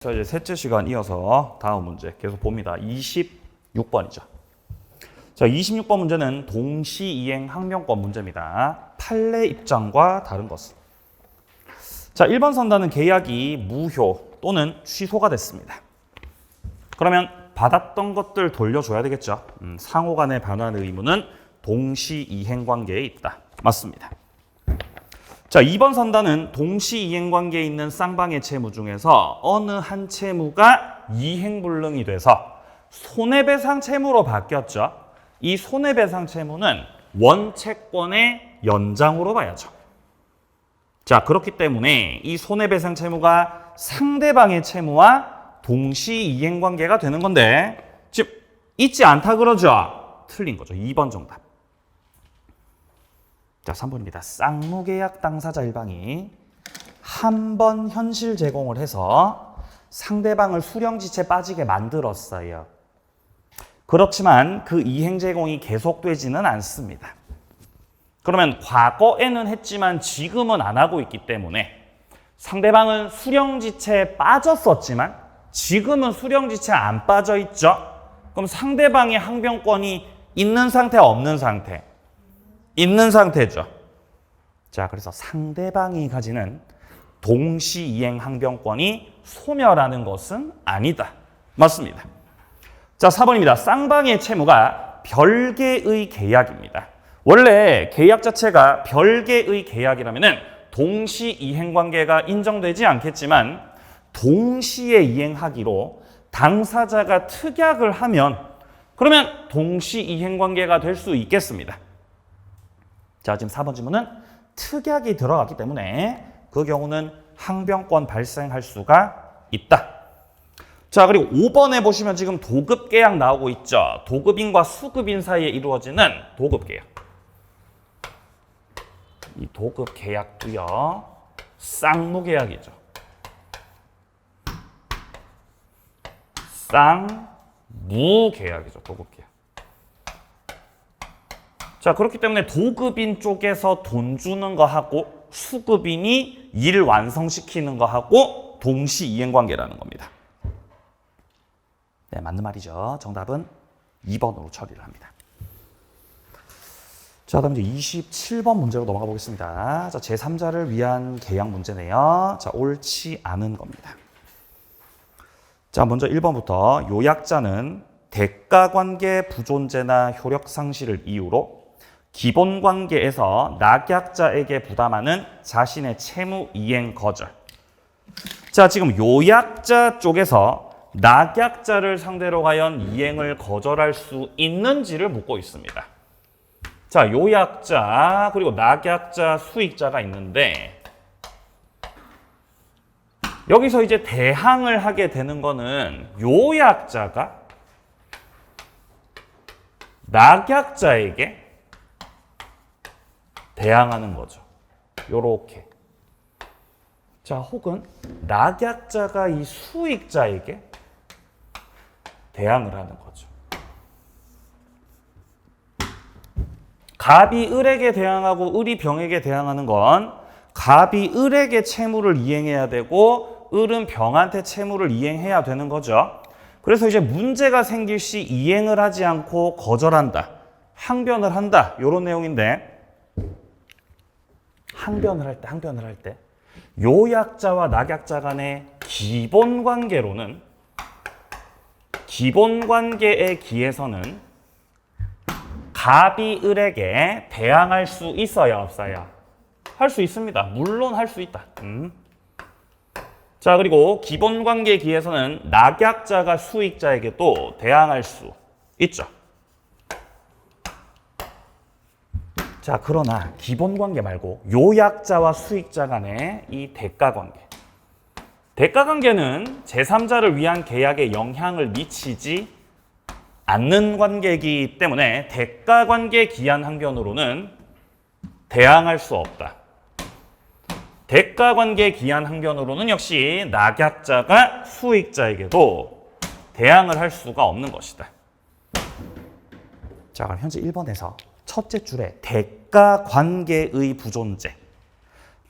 자, 이제 셋째 시간 이어서 다음 문제 계속 봅니다. 26번이죠. 자, 26번 문제는 동시이행 항변권 문제입니다. 판례 입장과 다른 것은. 자, 1번 선단은 계약이 무효 또는 취소가 됐습니다. 그러면 받았던 것들 돌려줘야 되겠죠. 상호 간의 반환 의무는 동시이행 관계에 있다. 맞습니다. 자, 2번 선단은 동시이행 관계에 있는 쌍방의 채무 중에서 어느 한 채무가 이행불능이 돼서 손해배상 채무로 바뀌었죠. 이 손해배상 채무는 원채권의 연장으로 봐야죠. 자, 그렇기 때문에 이 손해배상 채무가 상대방의 채무와 동시이행 관계가 되는 건데 지금 있지 않다 그러죠. 틀린 거죠. 2번 정답. 자, 3번입니다. 쌍무계약 당사자 일방이 한 번 현실 제공을 해서 상대방을 수령지체 빠지게 만들었어요. 그렇지만 그 이행 제공이 계속되지는 않습니다. 그러면 과거에는 했지만 지금은 안 하고 있기 때문에 상대방은 수령지체에 빠졌었지만 지금은 수령지체에 안 빠져 있죠. 그럼 상대방의 항변권이 있는 상태, 없는 상태? 있는 상태죠. 자, 그래서 상대방이 가지는 동시이행 항변권이 소멸하는 것은 아니다. 맞습니다. 자, 4번입니다. 쌍방의 채무가 별개의 계약입니다. 원래 계약 자체가 별개의 계약이라면 동시이행 관계가 인정되지 않겠지만 동시에 이행하기로 당사자가 특약을 하면 그러면 동시이행 관계가 될 수 있겠습니다. 자, 지금 4번 질문은 특약이 들어갔기 때문에 그 경우는 항변권 발생할 수가 있다. 자, 그리고 5번에 보시면 지금 도급계약 나오고 있죠. 도급인과 수급인 사이에 이루어지는 도급계약. 이 도급계약도요, 쌍무계약이죠. 쌍무계약이죠, 도급계약. 자, 그렇기 때문에 도급인 쪽에서 돈 주는 거 하고 수급인이 일 완성시키는 거 하고 동시 이행 관계라는 겁니다. 네, 맞는 말이죠. 정답은 2번으로 처리를 합니다. 자, 다음 이제 27번 문제로 넘어가 보겠습니다. 자, 제3자를 위한 계약 문제네요. 자, 옳지 않은 겁니다. 자, 먼저 1번부터 요약자는 대가관계 부존재나 효력상실을 이유로 기본관계에서 낙약자에게 부담하는 자신의 채무 이행 거절. 자, 지금 요약자 쪽에서 낙약자를 상대로 과연 이행을 거절할 수 있는지를 묻고 있습니다. 자, 요약자 그리고 낙약자 수익자가 있는데 여기서 이제 대항을 하게 되는 거는 요약자가 낙약자에게 대항하는 거죠. 요렇게. 자, 혹은 낙약자가 이 수익자에게 대항을 하는 거죠. 갑이 을에게 대항하고 을이 병에게 대항하는 건 갑이 을에게 채무를 이행해야 되고 을은 병한테 채무를 이행해야 되는 거죠. 그래서 이제 문제가 생길 시 이행을 하지 않고 거절한다. 항변을 한다. 이런 내용인데 항변을 할 때 요약자와 낙약자 간의 기본 관계로는 기본 관계에 기해서는 갑이 을에게 대항할 수 있어야 없어요? 할 수 있습니다. 물론 할 수 있다. 자, 그리고 기본 관계에 기해서는 낙약자가 수익자에게도 대항할 수 있죠. 자, 그러나 기본 관계 말고 요약자와 수익자 간의 이 대가 관계. 대가 관계는 제3자를 위한 계약에 영향을 미치지 않는 관계이기 때문에 대가 관계 기한 항변으로는 대항할 수 없다. 대가 관계 기한 항변으로는 역시 낙약자가 수익자에게도 대항을 할 수가 없는 것이다. 자, 그럼 현재 1번에서 첫째 줄에 대가 관계의 부존재,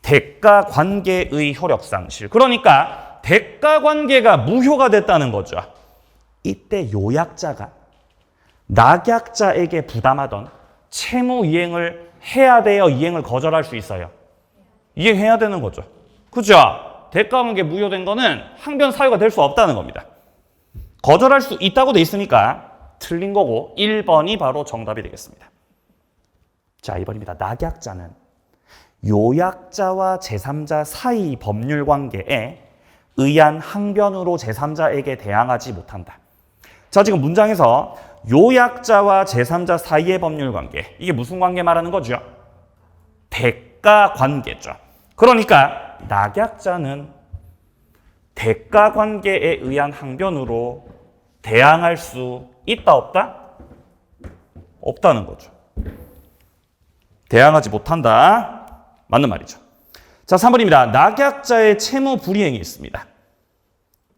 대가 관계의 효력상실. 그러니까 대가 관계가 무효가 됐다는 거죠. 이때 요약자가 낙약자에게 부담하던 채무 이행을 해야 돼요? 이행을 거절할 수 있어요? 이행해야 되는 거죠. 그죠? 대가 관계 무효된 거는 항변 사유가 될 수 없다는 겁니다. 거절할 수 있다고 돼 있으니까 틀린 거고 1번이 바로 정답이 되겠습니다. 자, 2번입니다. 낙약자는 요약자와 제3자 사이 법률 관계에 의한 항변으로 제3자에게 대항하지 못한다. 자, 지금 문장에서 요약자와 제3자 사이의 법률 관계, 이게 무슨 관계 말하는 거죠? 대가 관계죠. 그러니까 낙약자는 대가 관계에 의한 항변으로 대항할 수 있다, 없다? 없다는 거죠. 대항하지 못한다. 맞는 말이죠. 자, 3번입니다. 낙약자의 채무 불이행이 있습니다.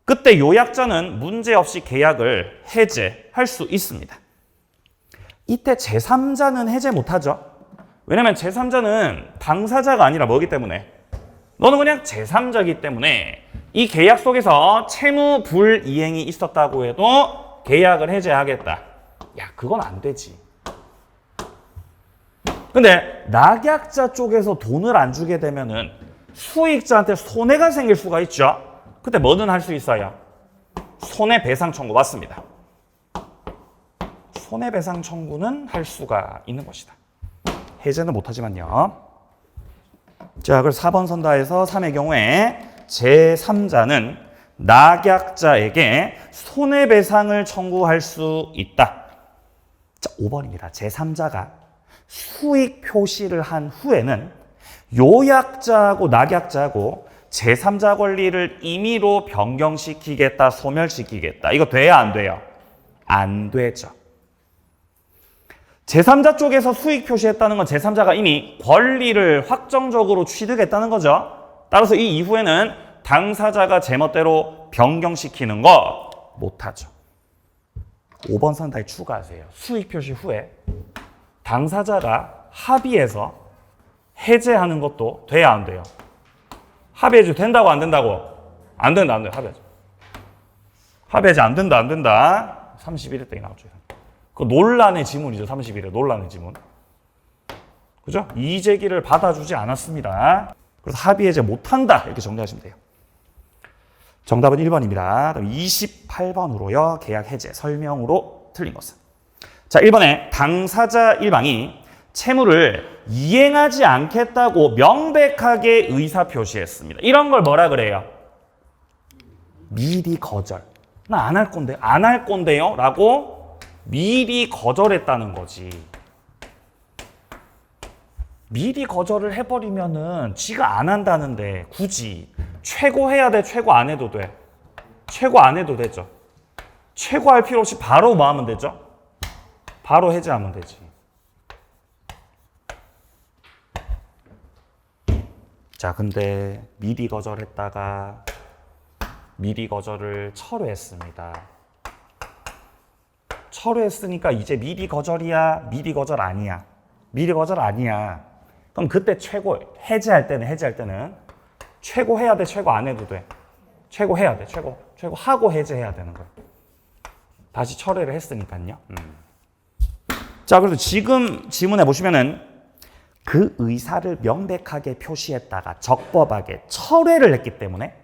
그때 요약자는 문제없이 계약을 해제할 수 있습니다. 이때 제3자는 해제 못하죠. 왜냐면 제3자는 당사자가 아니라 뭐기 때문에? 너는 그냥 제3자이기 때문에 이 계약 속에서 채무 불이행이 있었다고 해도 계약을 해제하겠다. 야, 그건 안 되지. 근데 낙약자 쪽에서 돈을 안 주게 되면은 수익자한테 손해가 생길 수가 있죠. 그때 뭐든 할 수 있어요. 손해배상 청구 맞습니다. 손해배상 청구는 할 수가 있는 것이다. 해제는 못하지만요. 자, 그래서 4번 선다에서 3의 경우에 제3자는 낙약자에게 손해배상을 청구할 수 있다. 자, 5번입니다. 제3자가 수익 표시를 한 후에는 요약자하고 낙약자하고 제3자 권리를 임의로 변경시키겠다, 소멸시키겠다. 이거 돼야 안 돼요? 안 되죠. 제3자 쪽에서 수익 표시했다는 건 제3자가 이미 권리를 확정적으로 취득했다는 거죠. 따라서 이 이후에는 당사자가 제멋대로 변경시키는 거 못하죠. 5번 선다에 추가하세요. 수익 표시 후에 당사자가 합의해서 해제하는 것도 돼야 안 돼요? 합의해도 된다고 안 된다고? 안 된다, 안 돼. 합의해지 안 된다, 안 된다. 31회 때 나오죠. 그 논란의 지문이죠. 31회 논란의 지문. 그죠? 이의제기를 받아주지 않았습니다. 그래서 합의해제 못한다. 이렇게 정리하시면 돼요. 정답은 1번입니다. 28번으로요. 계약 해제 설명으로 틀린 것은. 자, 1번에 당사자 일방이 채무를 이행하지 않겠다고 명백하게 의사표시했습니다. 이런 걸 뭐라 그래요? 미리 거절. 나 안 할 건데, 안 할 건데요? 라고 미리 거절했다는 거지. 미리 거절을 해버리면은 지가 안 한다는데 굳이 최고 해야 돼? 최고 안 해도 돼? 최고 안 해도 되죠. 최고 할 필요 없이 바로 뭐 하면 되죠? 바로 해제하면 되지. 자, 근데 미리 거절했다가 미리 거절을 철회했습니다. 철회했으니까 이제 미리 거절이야? 미리 거절 아니야? 미리 거절 아니야. 그럼 그때 최고, 해제할 때는 최고 해야 돼? 최고 안 해도 돼? 최고 해야 돼. 최고 하고 해제해야 되는 거야. 다시 철회를 했으니까요. 자, 그래서 지금 지문에 보시면은 그 의사를 명백하게 표시했다가 적법하게 철회를 했기 때문에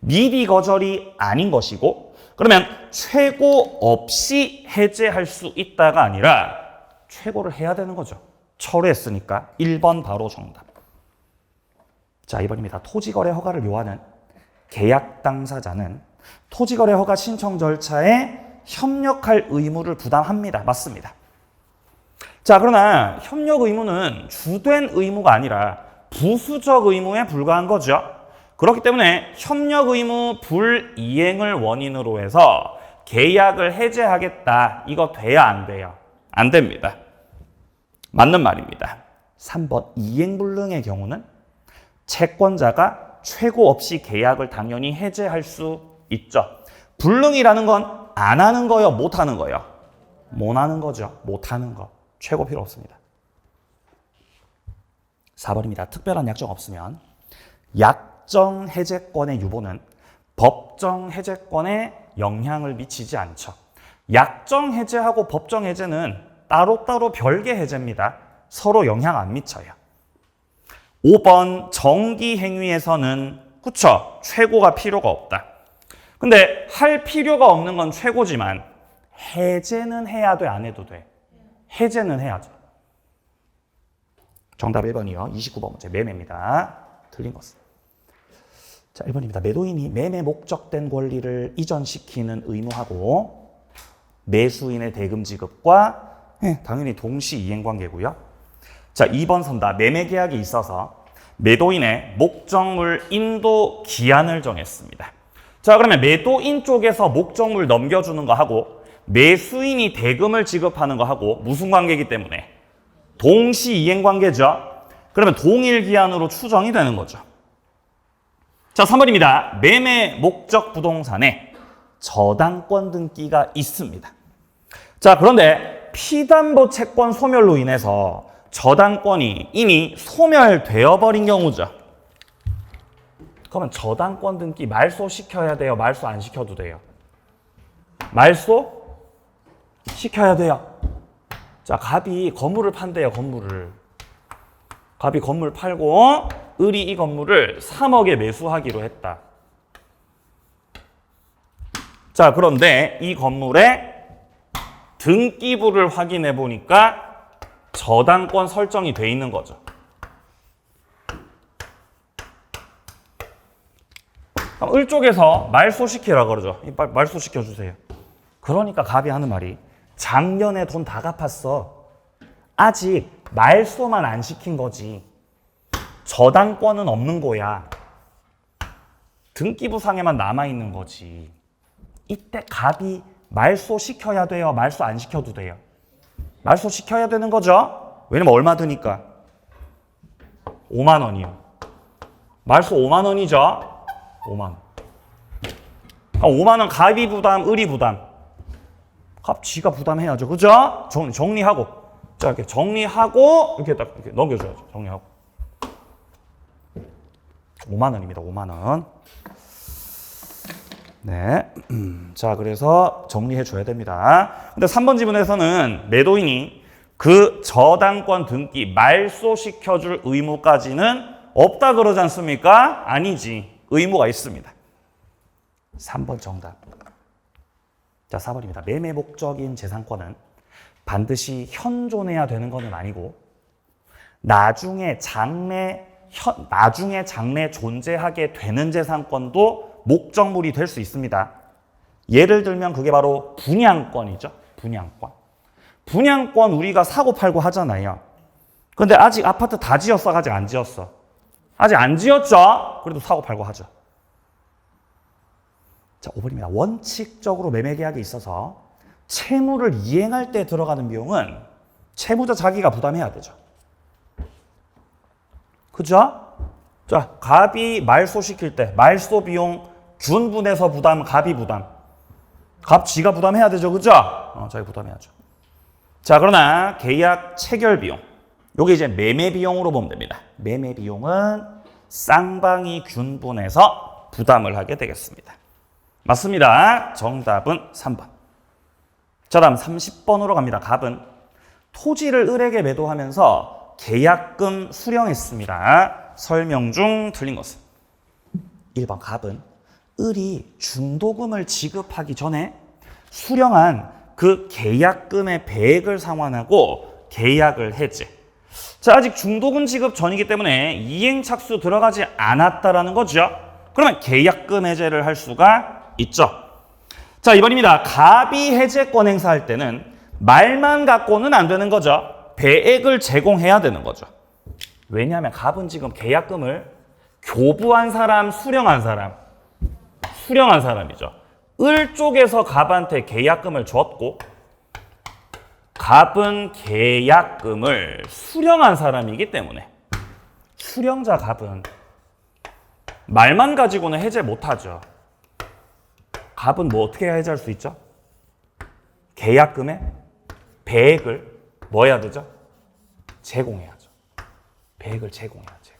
미리 거절이 아닌 것이고, 그러면 최고 없이 해제할 수 있다가 아니라 최고를 해야 되는 거죠. 철회했으니까 1번 바로 정답. 자, 2번입니다. 토지거래 허가를 요하는 계약 당사자는 토지거래 허가 신청 절차에 협력할 의무를 부담합니다. 맞습니다. 자, 그러나 협력 의무는 주된 의무가 아니라 부수적 의무에 불과한 거죠. 그렇기 때문에 협력 의무 불이행을 원인으로 해서 계약을 해제하겠다. 이거 돼야 안 돼요? 안 됩니다. 맞는 말입니다. 3번 이행불능의 경우는 채권자가 최고 없이 계약을 당연히 해제할 수 있죠. 불능이라는 건 안 하는 거요? 못 하는 거요? 못 하는 거죠. 못 하는 거. 최고 필요 없습니다. 4번입니다. 특별한 약정 없으면 약정 해제권의 유보는 법정 해제권에 영향을 미치지 않죠. 약정 해제하고 법정 해제는 따로따로 별개 해제입니다. 서로 영향 안 미쳐요. 5번 정기 행위에서는 그쵸? 최고가 필요가 없다. 근데 할 필요가 없는 건 최고지만 해제는 해야 돼, 안 해도 돼? 해제는 해야죠. 정답 1번이요. 29번 문제 매매입니다. 틀린 것은. 자, 1번입니다. 매도인이 매매 목적된 권리를 이전시키는 의무하고 매수인의 대금 지급과 당연히 동시 이행 관계고요. 자, 2번 선다. 매매 계약이 있어서 매도인의 목적물 인도 기한을 정했습니다. 자, 그러면 매도인 쪽에서 목적물 넘겨주는 거 하고 매수인이 대금을 지급하는 거 하고 무슨 관계이기 때문에 동시 이행 관계죠. 그러면 동일 기한으로 추정이 되는 거죠. 자, 3번입니다. 매매 목적 부동산에 저당권 등기가 있습니다. 자, 그런데 피담보 채권 소멸로 인해서 저당권이 이미 소멸되어 버린 경우죠. 그러면 저당권 등기 말소시켜야 돼요? 말소 안 시켜도 돼요? 말소 시켜야 돼요. 자, 갑이 건물을 판대요, 건물을. 갑이 건물 팔고 을이 이 건물을 3억에 매수하기로 했다. 자, 그런데 이 건물의 등기부를 확인해 보니까 저당권 설정이 돼 있는 거죠. 그럼 을 쪽에서 말소시키라 그러죠. 말소시켜 주세요. 그러니까 갑이 하는 말이 작년에 돈 다 갚았어. 아직 말소만 안 시킨 거지. 저당권은 없는 거야. 등기부상에만 남아있는 거지. 이때 갑이 말소시켜야 돼요? 말소 안 시켜도 돼요? 말소시켜야 되는 거죠? 왜냐면 얼마 드니까? 5만 원이요. 말소 5만 원이죠? 5만 원. 5만 원 갑이 부담, 을이 부담. 갑 지가 부담해야죠. 그죠? 정리하고. 자, 이렇게 정리하고 이렇게 딱 이렇게 넘겨줘야죠. 정리하고. 5만 원입니다. 5만 원. 네. 자, 그래서 정리해 줘야 됩니다. 근데 3번 지문에서는 매도인이 그 저당권 등기 말소시켜줄 의무까지는 없다 그러지 않습니까? 아니지. 의무가 있습니다. 3번 정답. 자, 4번입니다. 매매 목적인 재산권은 반드시 현존해야 되는 것은 아니고 나중에 장래 존재하게 되는 재산권도 목적물이 될 수 있습니다. 예를 들면 그게 바로 분양권이죠. 분양권. 분양권 우리가 사고 팔고 하잖아요. 근데 아직 아파트 다 지었어? 아직 안 지었어? 아직 안 지었죠? 그래도 사고 팔고 하죠. 자, 5번입니다. 원칙적으로 매매 계약에 있어서 채무를 이행할 때 들어가는 비용은 채무자 자기가 부담해야 되죠. 그죠? 자, 갑이 말소시킬 때 말소 비용 균분해서 부담, 갑이 부담. 갑 지가 부담해야 되죠. 그죠? 자기 부담해야죠. 자, 그러나 계약 체결 비용. 요게 이제 매매 비용으로 보면 됩니다. 매매 비용은 쌍방이 균분해서 부담을 하게 되겠습니다. 맞습니다. 정답은 3번. 자, 다음 30번으로 갑니다. 갑은 토지를 을에게 매도하면서 계약금 수령했습니다. 설명 중 틀린 것은 1번 갑은 을이 중도금을 지급하기 전에 수령한 그 계약금의 배액을 상환하고 계약을 해제. 자, 아직 중도금 지급 전이기 때문에 이행착수 들어가지 않았다라는 거죠. 그러면 계약금 해제를 할 수가 있죠. 자, 2번입니다. 갑이 해제권 행사할 때는 말만 갖고는 안 되는 거죠. 배액을 제공해야 되는 거죠. 왜냐하면 갑은 지금 계약금을 교부한 사람, 수령한 사람이죠. 을 쪽에서 갑한테 계약금을 줬고 갑은 계약금을 수령한 사람이기 때문에 수령자 갑은 말만 가지고는 해제 못하죠. 갑은 뭐 어떻게 해제할 수 있죠? 계약금의 배액을 뭐 해야 되죠? 제공해야죠. 배액을 제공해야죠.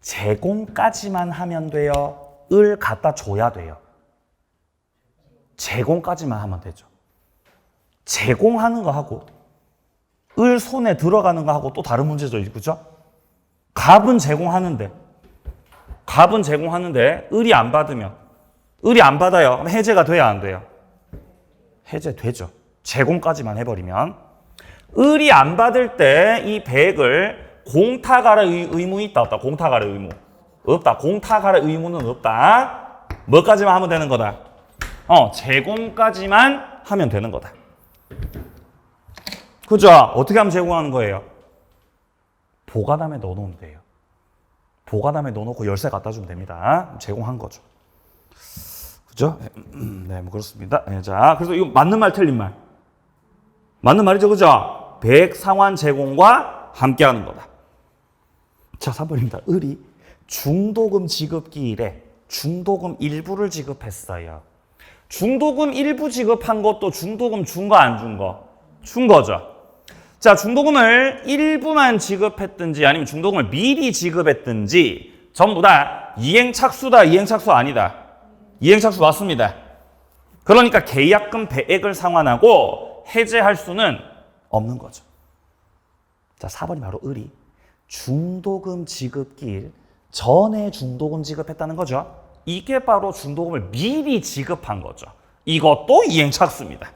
제공까지만 하면 돼요? 을 갖다 줘야 돼요? 제공까지만 하면 되죠. 제공하는 거 하고 을 손에 들어가는 거 하고 또 다른 문제죠. 그죠? 갑은 제공하는데 을이 안 받으면 을이 안 받아요. 그럼 해제가 돼야 안 돼요? 해제되죠. 제공까지만 해버리면. 을이 안 받을 때 이 100을 공탁할 의무 있다 없다? 공탁할 의무 없다. 공탁할 의무는 없다. 뭐까지만 하면 되는 거다? 제공까지만 하면 되는 거다. 그죠? 어떻게 하면 제공하는 거예요? 보관함에 넣어놓으면 돼요. 보관함에 넣어놓고 열쇠 갖다 주면 됩니다. 제공한 거죠. 그죠? 네, 뭐 그렇습니다. 네, 자, 그래서 이거 맞는 말, 틀린 말? 맞는 말이죠, 그죠? 100 상환 제공과 함께하는 거다. 자, 3번입니다. 을이 중도금 지급기일에 중도금 일부를 지급했어요. 중도금 일부 지급한 것도 중도금 준 거 안 준 거? 준 거죠. 자, 중도금을 일부만 지급했든지 아니면 중도금을 미리 지급했든지 전부 다 이행착수다, 이행착수 아니다? 이행착수 맞습니다. 그러니까 계약금 배액을 상환하고 해제할 수는 없는 거죠. 자, 4번이 바로 을이 중도금 지급기일 전에 중도금 지급했다는 거죠. 이게 바로 중도금을 미리 지급한 거죠. 이것도 이행착수입니다.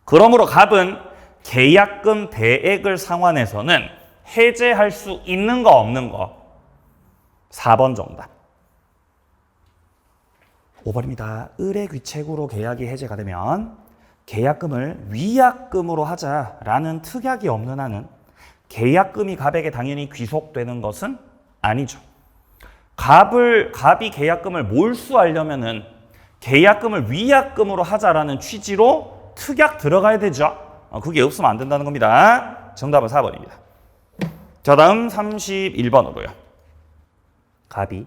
그러므로 갑은 계약금 배액을 상환해서는 해제할 수 있는 거 없는 거? 4번 정답. 5번입니다. 을의 귀책으로 계약이 해제가 되면 계약금을 위약금으로 하자라는 특약이 없는 한은 계약금이 갑에게 당연히 귀속되는 것은 아니죠. 갑이 계약금을 몰수하려면은 계약금을 위약금으로 하자라는 취지로 특약 들어가야 되죠. 그게 없으면 안 된다는 겁니다. 정답은 4번입니다. 자, 다음 31번으로요. 갑이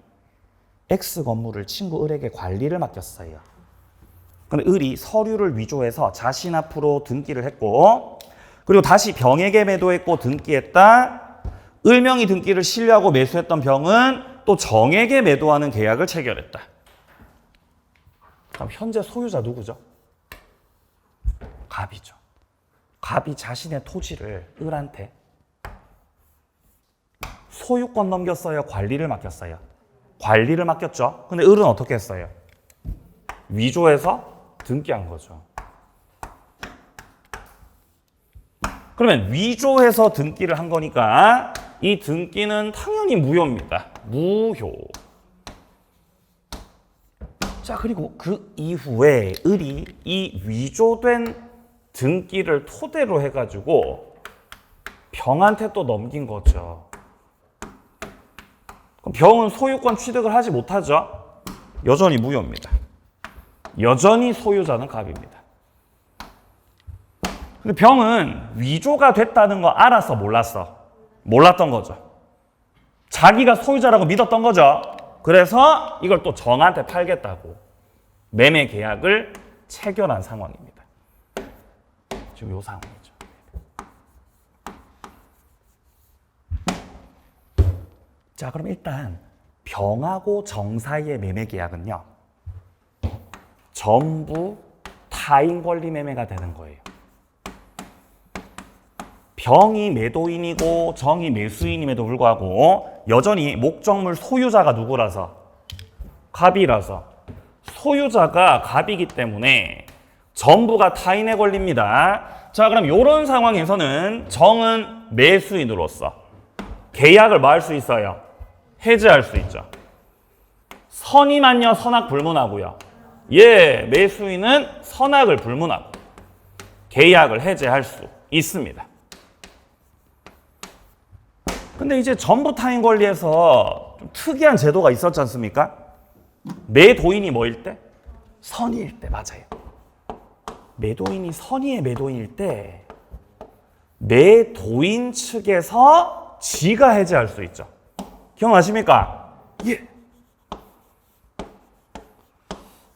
X 건물을 친구 을에게 관리를 맡겼어요. 근데 을이 서류를 위조해서 자신 앞으로 등기를 했고, 그리고 다시 병에게 매도했고 등기했다. 을명이 등기를 신뢰하고 매수했던 병은 또 정에게 매도하는 계약을 체결했다. 그럼 현재 소유자 누구죠? 갑이죠. 갑이 자신의 토지를 을한테 소유권 넘겼어요? 관리를 맡겼어요? 관리를 맡겼죠. 근데 을은 어떻게 했어요? 위조해서 등기한 거죠. 그러면 위조해서 등기를 한 거니까 이 등기는 당연히 무효입니다. 무효. 자, 그리고 그 이후에 을이 이 위조된 등기를 토대로 해가지고 병한테 또 넘긴 거죠. 그럼 병은 소유권 취득을 하지 못하죠. 여전히 무효입니다. 여전히 소유자는 갑입니다. 근데 병은 위조가 됐다는 거 알았어, 몰랐어? 몰랐던 거죠. 자기가 소유자라고 믿었던 거죠. 그래서 이걸 또 정한테 팔겠다고 매매 계약을 체결한 상황입니다. 지금 이 상황이죠. 자, 그럼 일단 병하고 정 사이의 매매 계약은요, 전부 타인 권리 매매가 되는 거예요. 병이 매도인이고 정이 매수인임에도 불구하고 여전히 목적물 소유자가 누구라서? 갑이라서. 소유자가 갑이기 때문에 전부가 타인의 권리입니다. 자, 그럼 이런 상황에서는 정은 매수인으로서 계약을 뭐 할 수 있어요? 해제할 수 있죠. 선임한요, 선악 불문하고요. 예, 매수인은 선악을 불문하고 계약을 해제할 수 있습니다. 근데 이제 전부 타인 권리에서 좀 특이한 제도가 있었지 않습니까? 매도인이 뭐일 때? 선의일 때, 맞아요. 매도인이 선의의 매도인일 때 매도인 측에서 지가 해제할 수 있죠. 기억나십니까? 예.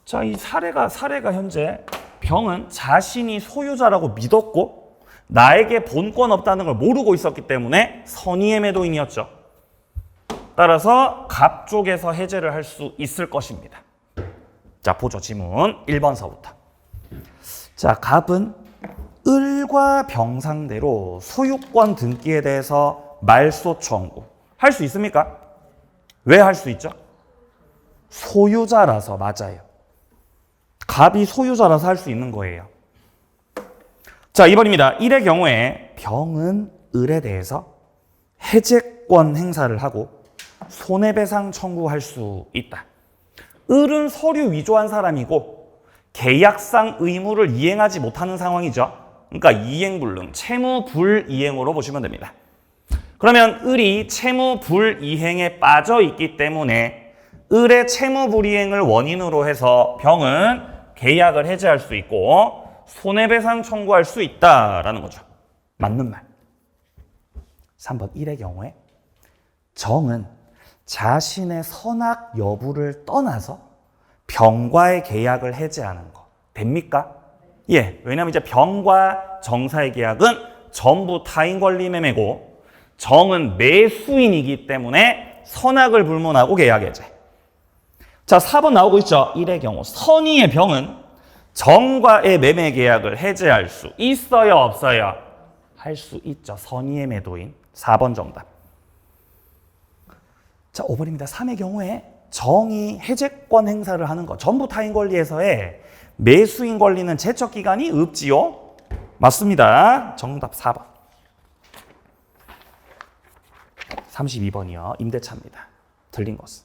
자, 이 사례가 현재 병은 자신이 소유자라고 믿었고 나에게 본권 없다는 걸 모르고 있었기 때문에 선의의 매도인이었죠. 따라서 갑 쪽에서 해제를 할 수 있을 것입니다. 자, 보죠. 지문 1번서부터. 자, 갑은 을과 병상대로 소유권 등기에 대해서 말소 청구 할 수 있습니까? 왜 할 수 있죠? 소유자라서. 맞아요. 갑이 소유자라서 할 수 있는 거예요. 자, 2번입니다. 1의 경우에 병은 을에 대해서 해제권 행사를 하고 손해배상 청구할 수 있다. 을은 서류 위조한 사람이고 계약상 의무를 이행하지 못하는 상황이죠. 그러니까 이행불능, 채무불이행으로 보시면 됩니다. 그러면 을이 채무불이행에 빠져 있기 때문에 을의 채무불이행을 원인으로 해서 병은 계약을 해제할 수 있고 손해배상 청구할 수 있다라는 거죠. 맞는 말. 3번 1의 경우에 정은 자신의 선악 여부를 떠나서 병과의 계약을 해제하는 거 됩니까? 예, 왜냐하면 이제 병과 정사의 계약은 전부 타인 권리 매매고 정은 매수인이기 때문에 선악을 불문하고 계약 해제. 자, 4번 나오고 있죠. 1의 경우 선의의 병은 정과의 매매 계약을 해제할 수 있어요, 없어요? 할 수 있죠. 선의의 매도인. 4번 정답. 자, 5번입니다. 3의 경우에 정이 해제권 행사를 하는 거. 전부 타인 권리에서의 매수인 권리는 제척 기간이 없지요? 맞습니다. 정답 4번. 32번이요. 임대차입니다. 틀린 것은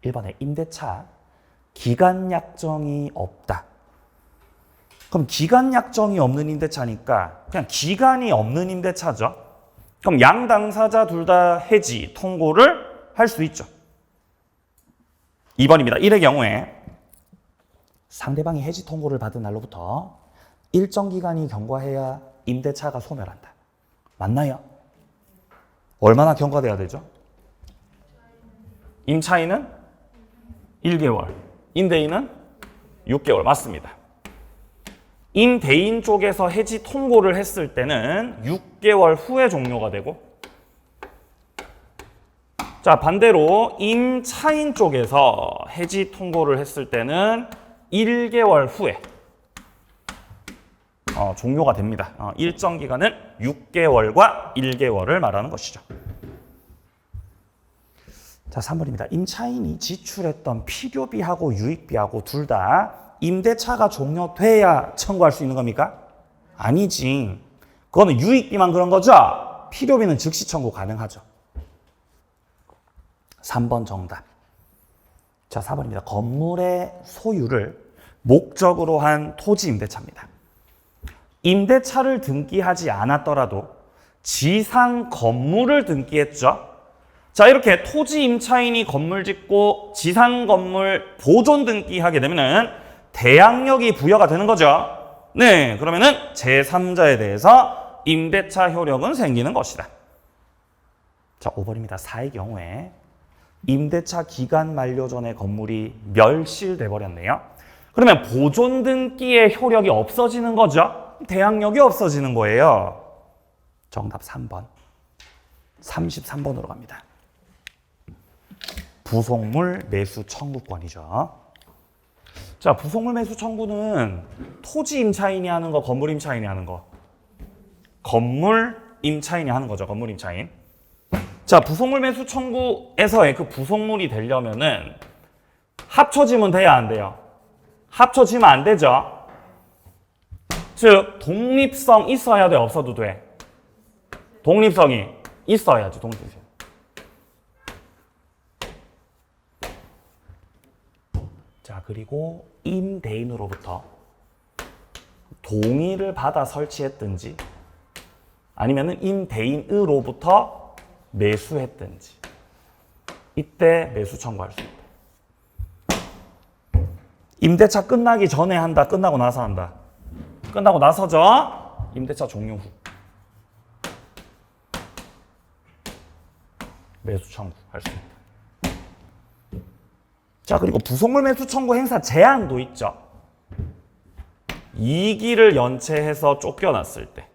1번에 임대차 기간 약정이 없다. 그럼 기간 약정이 없는 임대차니까 그냥 기간이 없는 임대차죠. 그럼 양 당사자 둘 다 해지 통고를 할 수 있죠. 2번입니다. 1의 경우에 상대방이 해지 통고를 받은 날로부터 일정 기간이 경과해야 임대차가 소멸한다. 맞나요? 얼마나 경과돼야 되죠? 임차인은 1개월, 임대인은 6개월. 맞습니다. 임대인 쪽에서 해지 통고를 했을 때는 6개월 후에 종료가 되고, 자, 반대로 임차인 쪽에서 해지 통고를 했을 때는 1개월 후에 종료가 됩니다. 일정 기간은 6개월과 1개월을 말하는 것이죠. 자, 3번입니다. 임차인이 지출했던 필요비하고 유익비하고 둘 다 임대차가 종료돼야 청구할 수 있는 겁니까? 아니지. 그거는 유익비만 그런 거죠? 필요비는 즉시 청구 가능하죠. 3번 정답. 자, 4번입니다. 건물의 소유를 목적으로 한 토지 임대차입니다. 임대차를 등기하지 않았더라도 지상 건물을 등기했죠. 자, 이렇게 토지 임차인이 건물 짓고 지상 건물 보존 등기하게 되면은 대항력이 부여가 되는 거죠. 네, 그러면은 제3자에 대해서 임대차 효력은 생기는 것이다. 자, 5번입니다. 4의 경우에 임대차 기간 만료 전에 건물이 멸실돼 버렸네요. 그러면 보존 등기의 효력이 없어지는 거죠. 대항력이 없어지는 거예요. 정답 3번. 33번으로 갑니다. 부속물 매수 청구권이죠. 자, 부속물 매수 청구는 토지 임차인이 하는 거, 건물 임차인이 하는 거. 건물 임차인이 하는 거죠. 건물 임차인. 자, 부속물 매수 청구에서의 그 부속물이 되려면은 합쳐지면 돼야 안 돼요? 합쳐지면 안 되죠. 즉, 독립성 있어야 돼, 없어도 돼? 독립성이 있어야지, 독립성. 자, 그리고 임대인으로부터 동의를 받아 설치했든지 아니면은 임대인으로부터 매수했든지 이때 매수 청구할 수 있다. 임대차 끝나기 전에 한다, 끝나고 나서 한다? 끝나고 나서죠. 임대차 종료 후 매수 청구할 수 있다. 자, 그리고 부속물 매수 청구 행사 제한도 있죠. 2기를 연체해서 쫓겨났을 때.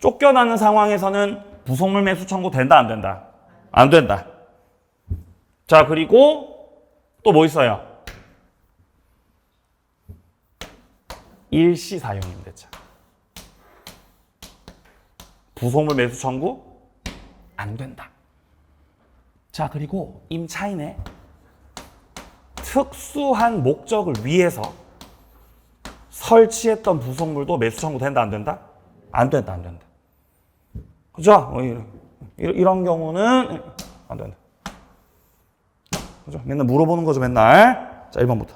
쫓겨나는 상황에서는 부속물 매수 청구 된다 안 된다? 안 된다. 자, 그리고 또 뭐 있어요? 일시 사용 임대차. 부속물 매수 청구 안 된다. 자, 그리고 임차인의 특수한 목적을 위해서 설치했던 부속물도 매수 청구 된다 안 된다? 안 된다 안 된다. 그죠? 이런 경우는 안 된다. 그죠? 맨날 물어보는 거죠, 맨날. 자, 1번부터.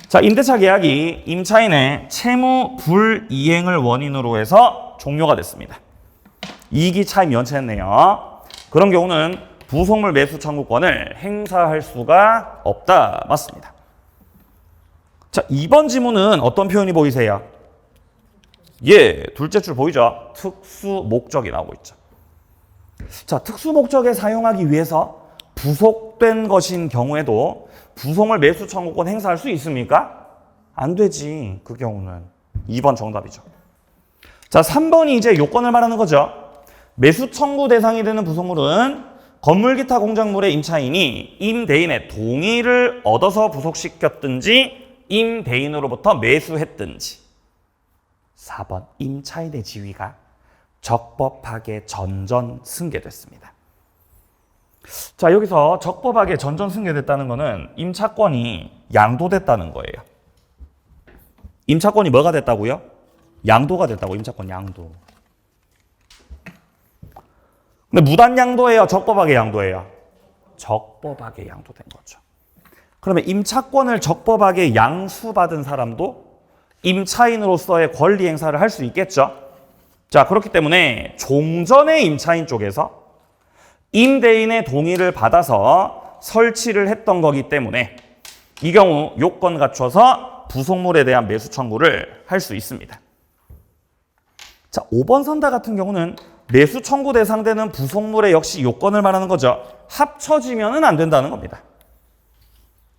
자, 임대차 계약이 임차인의 채무 불이행을 원인으로 해서 종료가 됐습니다. 이익이 차임 연체했네요. 그런 경우는 부속물 매수 청구권을 행사할 수가 없다. 맞습니다. 자, 2번 지문은 어떤 표현이 보이세요? 예, 둘째 줄 보이죠? 특수 목적이 나오고 있죠. 자, 특수 목적에 사용하기 위해서 부속된 것인 경우에도 부속물 매수 청구권 행사할 수 있습니까? 안 되지. 그 경우는 2번 정답이죠. 자, 3번이 이제 요건을 말하는 거죠. 매수 청구 대상이 되는 부속물은 건물 기타 공작물의 임차인이 임대인의 동의를 얻어서 부속시켰든지 임대인으로부터 매수했든지. 4번 임차인의 지위가 적법하게 전전 승계됐습니다. 자, 여기서 적법하게 전전 승계됐다는 것은 임차권이 양도됐다는 거예요. 임차권이 뭐가 됐다고요? 양도가 됐다고. 임차권 양도. 근데 무단 양도예요? 적법하게 양도예요? 적법하게 양도된 거죠. 그러면 임차권을 적법하게 양수받은 사람도 임차인으로서의 권리 행사를 할 수 있겠죠? 자, 그렇기 때문에 종전의 임차인 쪽에서 임대인의 동의를 받아서 설치를 했던 거기 때문에 이 경우 요건 갖춰서 부속물에 대한 매수 청구를 할 수 있습니다. 자, 5번 선다 같은 경우는 매수 청구 대상되는 부속물에 역시 요건을 말하는 거죠. 합쳐지면은 안 된다는 겁니다.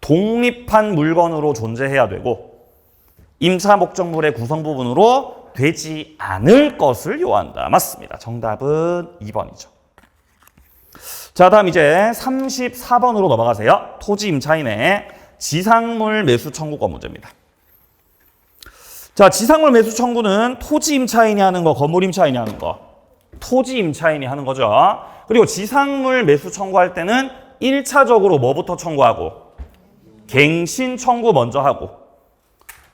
독립한 물건으로 존재해야 되고 임차 목적물의 구성 부분으로 되지 않을 것을 요한다. 맞습니다. 정답은 2번이죠. 자, 다음 이제 34번으로 넘어가세요. 토지 임차인의 지상물 매수 청구권 문제입니다. 자, 지상물 매수 청구는 토지 임차인이 하는 거, 건물 임차인이 하는 거. 토지 임차인이 하는 거죠. 그리고 지상물 매수 청구할 때는 1차적으로 뭐부터 청구하고? 갱신 청구 먼저 하고.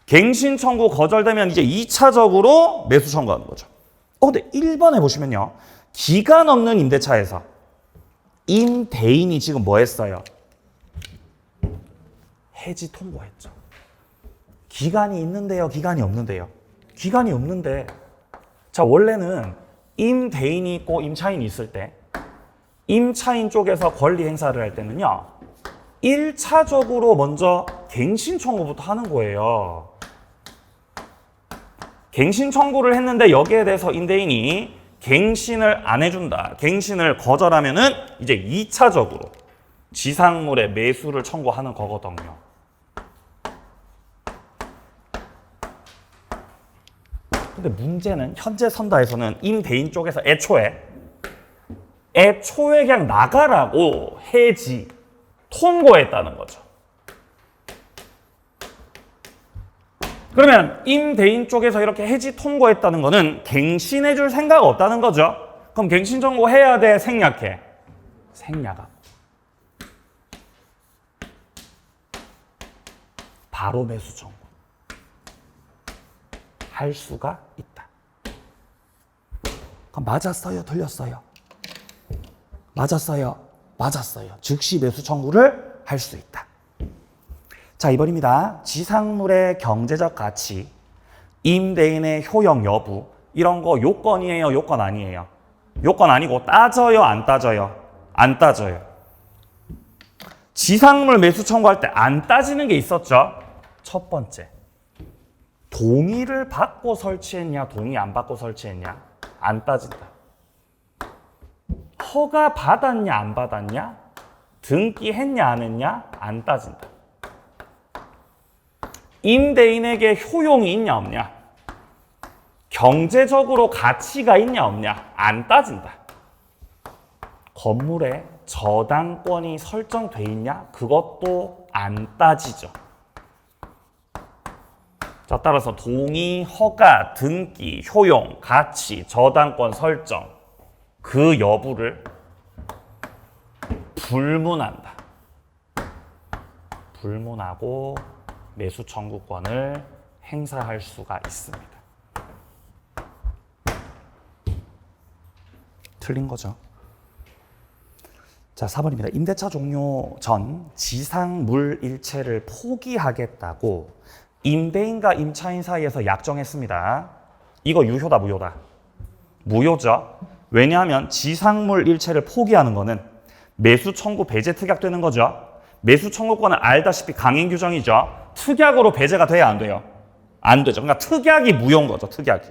갱신 청구 거절되면 이제 2차적으로 매수 청구하는 거죠. 근데 1번에 보시면요. 기간 없는 임대차에서 임대인이 지금 뭐 했어요? 해지 통보했죠. 기간이 있는데요, 기간이 없는데요? 기간이 없는데. 자, 원래는 임대인이 있고 임차인이 있을 때 임차인 쪽에서 권리 행사를 할 때는요. 1차적으로 먼저 갱신 청구부터 하는 거예요. 갱신 청구를 했는데 여기에 대해서 임대인이 갱신을 안 해준다. 갱신을 거절하면은 이제 2차적으로 지상물의 매수를 청구하는 거거든요. 근데 문제는 현재 선다에서는 임대인 쪽에서 애초에 그냥 나가라고 해지 통보했다는 거죠. 그러면 임대인 쪽에서 이렇게 해지 통보했다는 거는 갱신해 줄 생각 없다는 거죠. 그럼 갱신 청구 해야 돼, 생략해? 생략하고. 바로 매수 청구. 할 수가 있다. 그럼 맞았어요? 틀렸어요? 맞았어요? 맞았어요. 즉시 매수 청구를 할 수 있다. 자, 2번입니다. 지상물의 경제적 가치, 임대인의 효용 여부, 이런 거 요건이에요? 요건 아니에요? 요건 아니고 따져요? 안 따져요? 안 따져요. 지상물 매수 청구할 때 안 따지는 게 있었죠? 첫 번째. 동의를 받고 설치했냐, 동의 안 받고 설치했냐? 안 따진다. 허가 받았냐, 안 받았냐? 등기했냐, 안 했냐? 안 따진다. 임대인에게 효용이 있냐, 없냐? 경제적으로 가치가 있냐 없냐 안 따진다. 건물에 저당권이 설정돼 있냐 그것도 안 따지죠. 자, 따라서 동의, 허가, 등기, 효용, 가치, 저당권 설정 그 여부를 불문한다. 불문하고 매수 청구권을 행사할 수가 있습니다. 틀린 거죠. 자, 4번입니다. 임대차 종료 전 지상물 일체를 포기하겠다고 임대인과 임차인 사이에서 약정했습니다. 이거 유효다, 무효다? 무효죠. 왜냐하면 지상물 일체를 포기하는 거는 매수 청구 배제 특약되는 거죠. 매수 청구권은 알다시피 강행 규정이죠. 특약으로 배제가 돼야 안 돼요? 안 되죠. 그러니까 특약이 무효인 거죠. 특약이.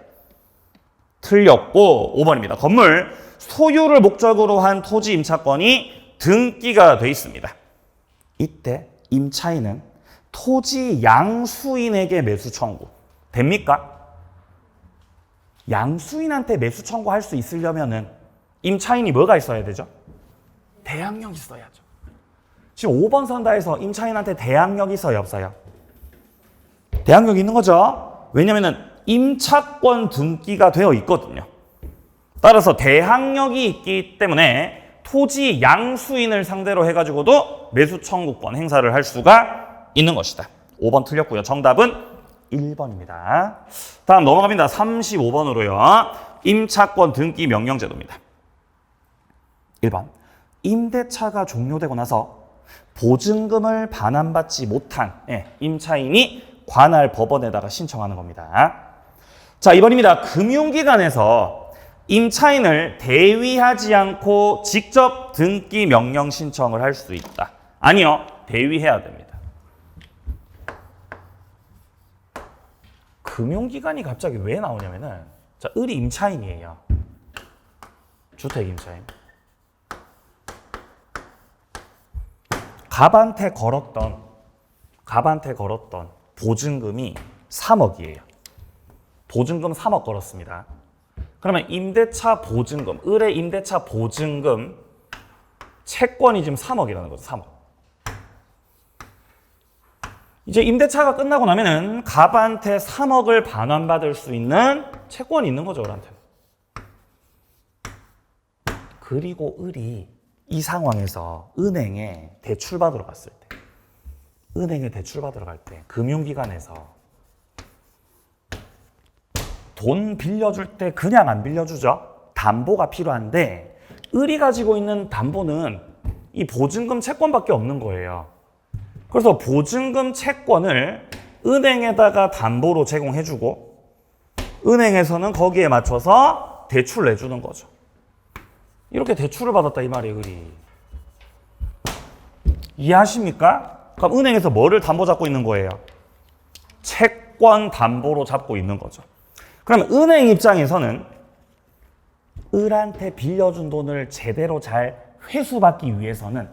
틀렸고 5번입니다. 건물 소유를 목적으로 한 토지 임차권이 등기가 돼 있습니다. 이때 임차인은 토지 양수인에게 매수 청구 됩니까? 양수인한테 매수 청구할 수 있으려면은 임차인이 뭐가 있어야 되죠? 대항력 있어야죠. 지금 5번 선다에서 임차인한테 대항력이 있어요, 없어요? 대항력이 있는 거죠. 왜냐면은 임차권 등기가 되어 있거든요. 따라서 대항력이 있기 때문에 토지 양수인을 상대로 해가지고도 매수 청구권 행사를 할 수가 있는 것이다. 5번 틀렸고요. 정답은 1번입니다. 다음 넘어갑니다. 35번으로요. 임차권 등기 명령제도입니다. 1번. 임대차가 종료되고 나서 보증금을 반환받지 못한 임차인이 관할 법원에다가 신청하는 겁니다. 자, 2번입니다. 금융기관에서 임차인을 대위하지 않고 직접 등기 명령 신청을 할 수 있다. 아니요. 대위해야 됩니다. 금융기관이 갑자기 왜 나오냐면은 자, 을이 임차인이에요. 주택 임차인. 갑한테 걸었던 보증금이 3억이에요. 보증금 3억 걸었습니다. 그러면 임대차 보증금, 을의 임대차 보증금 채권이 지금 3억이라는 거죠. 3억. 이제 임대차가 끝나고 나면은 갑한테 3억을 반환받을 수 있는 채권이 있는 거죠, 을한테. 그리고 을이 이 상황에서 은행에 대출 받으러 갔을 때, 은행에 대출 받으러 갈 때 금융기관에서 돈 빌려줄 때 그냥 안 빌려주죠. 담보가 필요한데 을이 가지고 있는 담보는 이 보증금 채권밖에 없는 거예요. 그래서 보증금 채권을 은행에다가 담보로 제공해주고 은행에서는 거기에 맞춰서 대출 내주는 거죠. 이렇게 대출을 받았다 이 말이에요, 을이. 이해하십니까? 그럼 은행에서 뭐를 담보 잡고 있는 거예요? 채권 담보로 잡고 있는 거죠. 그러면 은행 입장에서는 을한테 빌려준 돈을 제대로 잘 회수받기 위해서는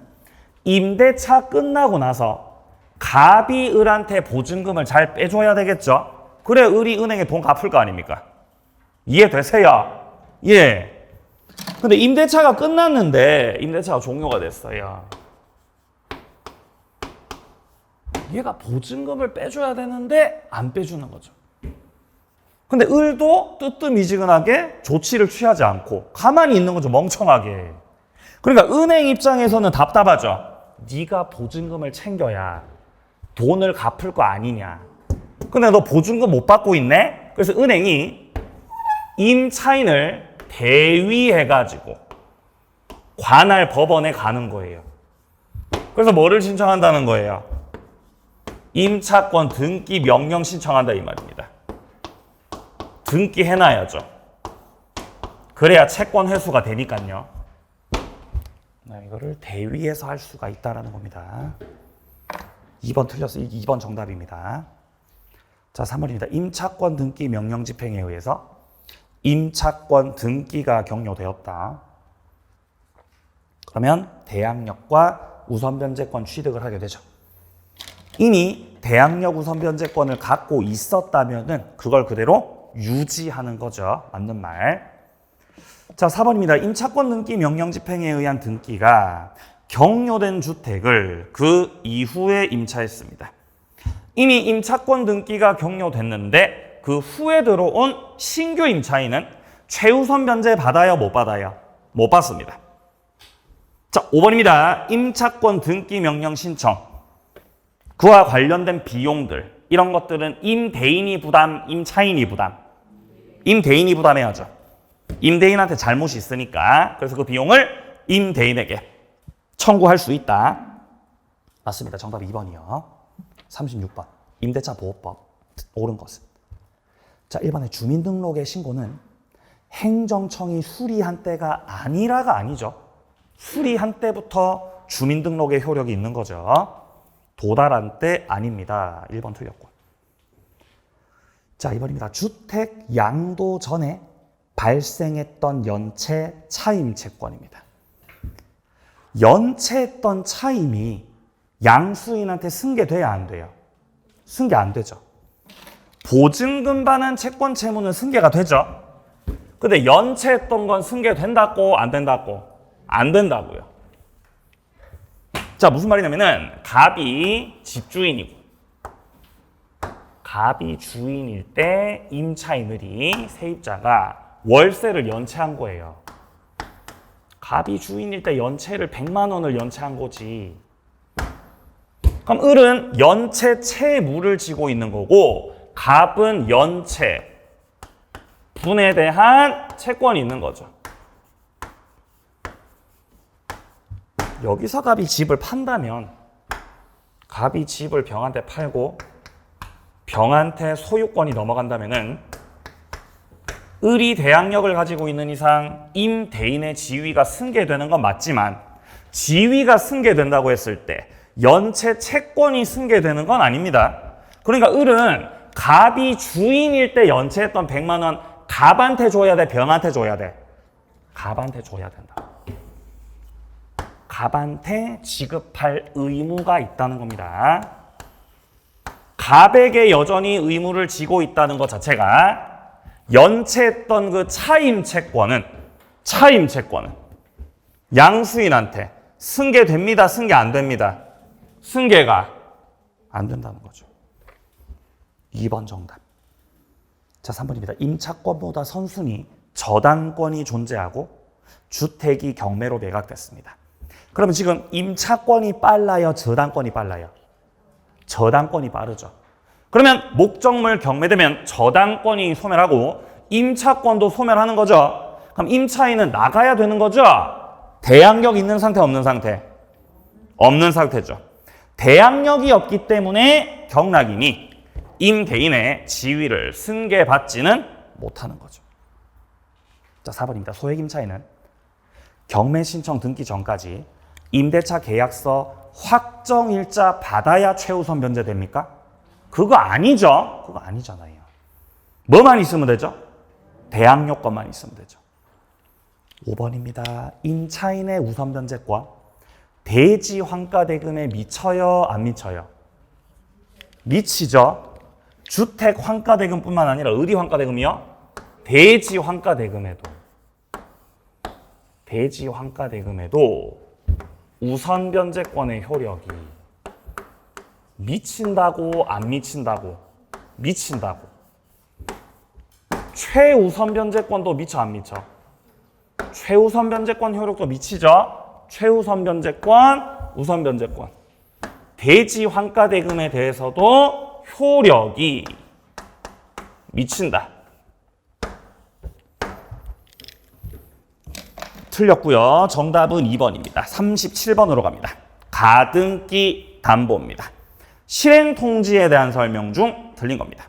임대차 끝나고 나서 갑이 을한테 보증금을 잘 빼줘야 되겠죠. 그래 을이 은행에 돈 갚을 거 아닙니까? 이해되세요? 예. 근데 임대차가 끝났는데 임대차가 종료가 됐어요. 얘가 보증금을 빼줘야 되는데 안 빼주는 거죠. 근데 을도 뜨뜻미지근하게 조치를 취하지 않고 가만히 있는 거죠. 멍청하게. 그러니까 은행 입장에서는 답답하죠. 네가 보증금을 챙겨야 돈을 갚을 거 아니냐. 근데 너 보증금 못 받고 있네? 그래서 은행이 임차인을 대위해가지고 관할 법원에 가는 거예요. 그래서 뭐를 신청한다는 거예요? 임차권 등기 명령 신청한다 이 말입니다. 등기해놔야죠. 그래야 채권 회수가 되니까요. 이거를 대위에서 할 수가 있다는 겁니다. 2번 틀렸어요. 2번 정답입니다. 자, 3번입니다. 임차권 등기 명령 집행에 의해서 임차권 등기가 격려되었다. 그러면 대항력과 우선변제권 취득을 하게 되죠. 이미 대항력 우선변제권을 갖고 있었다면은 그걸 그대로 유지하는 거죠. 맞는 말. 자, 4번입니다. 임차권 등기 명령 집행에 의한 등기가 경료된 주택을 그 이후에 임차했습니다. 이미 임차권 등기가 경료됐는데 그 후에 들어온 신규 임차인은 최우선 변제 받아요? 못 받아요? 못 받습니다. 자, 5번입니다. 임차권 등기 명령 신청. 그와 관련된 비용들. 이런 것들은 임대인이 부담, 임차인이 부담. 임대인이 부담해야죠. 임대인한테 잘못이 있으니까. 그래서 그 비용을 임대인에게 청구할 수 있다. 맞습니다. 정답 2번이요. 36번. 임대차 보호법. 옳은 것은. 자, 1번의 주민등록의 신고는 행정청이 수리한 때가 아니라가 아니죠. 수리한 때부터 주민등록의 효력이 있는 거죠. 도달한 때 아닙니다. 1번 틀렸고. 자, 2번입니다. 주택 양도 전에 발생했던 연체 차임 채권입니다. 연체했던 차임이 양수인한테 승계돼야 안 돼요? 승계 안 되죠. 보증금 반환 채권 채무는 승계가 되죠. 근데 연체했던 건 승계된다고 안 된다고? 안 된다고요. 자, 무슨 말이냐면은 갑이 집주인이고 갑이 주인일 때 임차인들이 세입자가 월세를 연체한 거예요. 갑이 주인일 때 연체를 100만 원을 연체한 거지. 그럼 을은 연체 채무를 지고 있는 거고 갑은 연체 분에 대한 채권이 있는 거죠. 여기서 갑이 집을 판다면 갑이 집을 병한테 팔고 병한테 소유권이 넘어간다면은 을이 대항력을 가지고 있는 이상 임대인의 지위가 승계되는 건 맞지만 지위가 승계된다고 했을 때 연체 채권이 승계되는 건 아닙니다. 그러니까 을은 갑이 주인일 때 연체했던 100만 원 갑한테 줘야 돼? 병한테 줘야 돼? 갑한테 줘야 된다. 갑한테 지급할 의무가 있다는 겁니다. 갑에게 여전히 의무를 지고 있다는 것 자체가 연체했던 그 차임 채권은 양수인한테 승계됩니다? 승계 안 됩니다? 승계가 안 된다는 거죠. 2번 정답. 자, 3번입니다. 임차권보다 선순위 저당권이 존재하고 주택이 경매로 매각됐습니다. 그러면 지금 임차권이 빨라요? 저당권이 빨라요? 저당권이 빠르죠. 그러면 목적물 경매되면 저당권이 소멸하고 임차권도 소멸하는 거죠. 그럼 임차인은 나가야 되는 거죠. 대항력 있는 상태, 없는 상태? 없는 상태죠. 대항력이 없기 때문에 경락인이 임대인의 지위를 승계받지는 못하는 거죠. 자, 4번입니다. 소액임차인은 경매 신청 등기 전까지 임대차 계약서 확정일자 받아야 최우선 변제됩니까? 그거 아니죠. 그거 아니잖아요. 뭐만 있으면 되죠? 대항력권만 있으면 되죠. 5번입니다. 임차인의 우선 변제권 대지 환가 대금에 미쳐요? 안 미쳐요? 미치죠. 주택 환가 대금뿐만 아니라 어디 환가 대금이요? 대지 환가 대금에도 우선 변제권의 효력이 미친다고 안 미친다고? 미친다고. 최우선 변제권도 미쳐 안 미쳐? 최우선 변제권 효력도 미치죠? 최우선 변제권, 우선 변제권. 대지 환가 대금에 대해서도 효력이 미친다. 틀렸고요. 정답은 2번입니다. 37번으로 갑니다. 가등기 담보입니다. 실행 통지에 대한 설명 중 틀린 겁니다.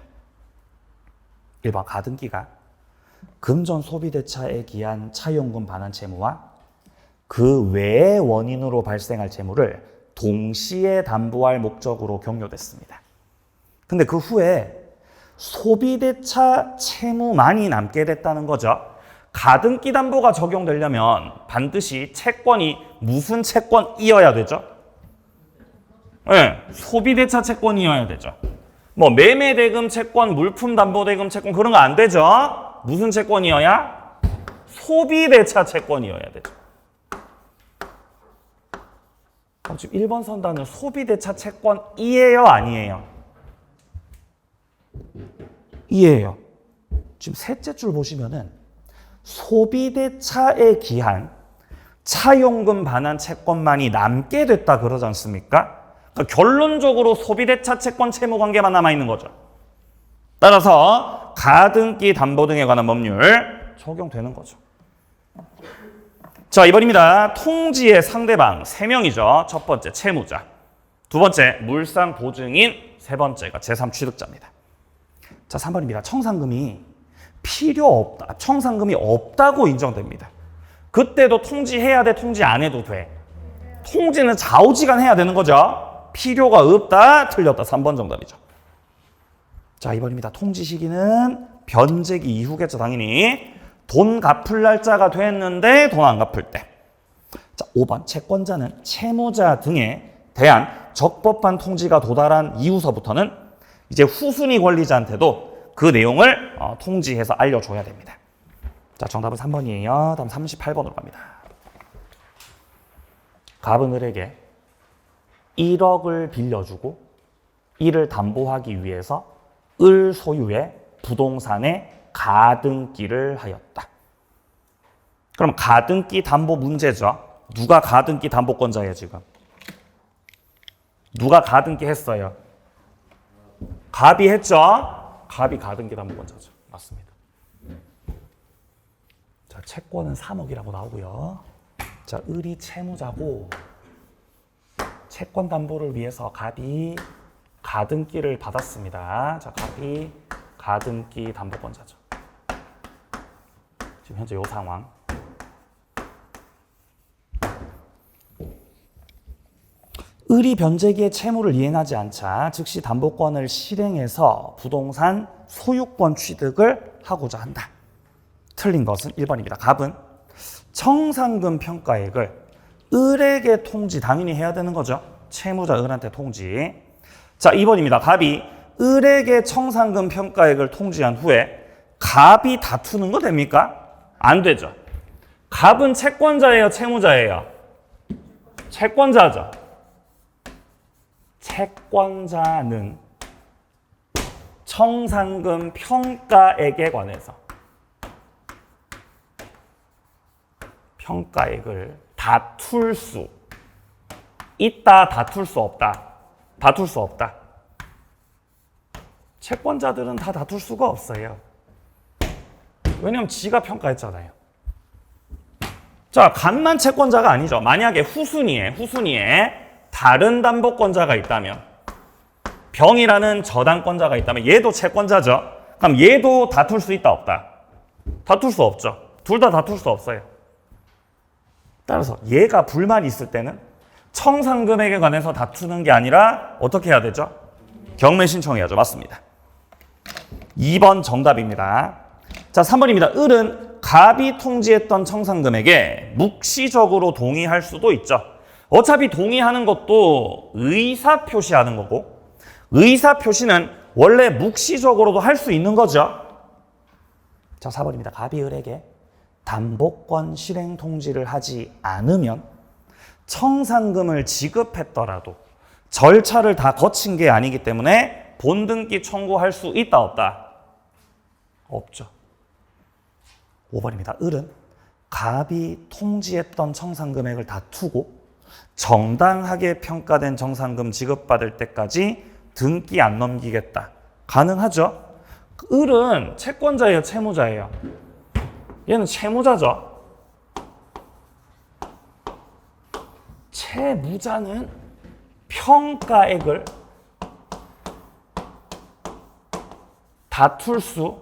1번 가등기가 금전 소비대차에 기한 차용금 반환 채무와 그 외의 원인으로 발생할 채무를 동시에 담보할 목적으로 경료됐습니다. 근데 그 후에 소비대차 채무만이 남게 됐다는 거죠. 가등기 담보가 적용되려면 반드시 채권이 무슨 채권이어야 되죠? 네, 소비대차 채권이어야 되죠. 뭐 매매대금 채권, 물품담보대금 채권 그런 거 안 되죠? 무슨 채권이어야? 소비대차 채권이어야 되죠. 그럼 지금 1번 선단은 소비대차 채권이에요? 아니에요? 이에요. 지금 셋째 줄 보시면은 소비대차에 기한 차용금 반환 채권만이 남게 됐다 그러지 않습니까? 그러니까 결론적으로 소비대차 채권 채무 관계만 남아있는 거죠. 따라서 가등기 담보 등에 관한 법률 적용되는 거죠. 자, 2번입니다. 통지의 상대방 3명이죠. 첫 번째 채무자, 두 번째 물상 보증인, 세 번째가 제3취득자입니다. 자, 3번입니다. 청산금이 필요 없다. 청산금이 없다고 인정됩니다. 그때도 통지해야 돼, 통지 안 해도 돼? 통지는 좌우지간 해야 되는 거죠. 필요가 없다, 틀렸다. 3번 정답이죠. 자, 2번입니다. 통지 시기는 변제기 이후겠죠, 당연히. 돈 갚을 날짜가 됐는데 돈 안 갚을 때. 자, 5번 채권자는 채무자 등에 대한 적법한 통지가 도달한 이후서부터는 이제 후순위 권리자한테도 그 내용을 통지해서 알려줘야 됩니다. 자, 정답은 3번이에요. 다음 38번으로 갑니다. 갑은 을에게 1억을 빌려주고 이를 담보하기 위해서 을 소유의 부동산에 가등기를 하였다. 그럼 가등기 담보 문제죠. 누가 가등기 담보권자예요, 지금? 누가 가등기 했어요? 갑이 했죠? 갑이 가등기 담보권자죠. 맞습니다. 자, 채권은 3억이라고 나오고요. 자, 을이 채무자고 채권 담보를 위해서 갑이 가등기를 받았습니다. 자, 갑이 가등기 담보권자죠. 지금 현재 이 상황. 을이 변제기에 채무를 이행하지 않자 즉시 담보권을 실행해서 부동산 소유권 취득을 하고자 한다. 틀린 것은 1번입니다. 갑은 청산금 평가액을 을에게 통지, 당연히 해야 되는 거죠. 채무자 을한테 통지. 자, 2번입니다. 갑이 을에게 청산금 평가액을 통지한 후에 갑이 다투는 거 됩니까? 안 되죠. 갑은 채권자예요, 채무자예요? 채권자죠. 채권자는 청산금 평가액에 관해서 평가액을 다툴 수 있다, 다툴 수 없다? 다툴 수 없다. 채권자들은 다 다툴 수가 없어요. 왜냐면 지가 평가했잖아요. 자, 갑만 채권자가 아니죠. 만약에 후순위에 다른 담보권자가 있다면, 병이라는 저당권자가 있다면 얘도 채권자죠. 그럼 얘도 다툴 수 있다, 없다? 다툴 수 없죠. 둘 다 다툴 수 없어요. 따라서 얘가 불만이 있을 때는 청산금액에 관해서 다투는 게 아니라 어떻게 해야 되죠? 경매 신청해야죠. 맞습니다. 2번 정답입니다. 자, 3번입니다. 을은 갑이 통지했던 청산금액에 묵시적으로 동의할 수도 있죠. 어차피 동의하는 것도 의사 표시하는 거고, 의사 표시는 원래 묵시적으로도 할 수 있는 거죠. 자, 4번입니다. 갑이 을에게 담보권 실행 통지를 하지 않으면 청산금을 지급했더라도 절차를 다 거친 게 아니기 때문에 본등기 청구할 수 있다, 없다? 없죠. 5번입니다. 을은 갑이 통지했던 청산금액을 다투고 정당하게 평가된 청산금 지급받을 때까지 등기 안 넘기겠다. 가능하죠? 을은 채권자예요, 채무자예요? 얘는 채무자죠. 채무자는 평가액을 다툴 수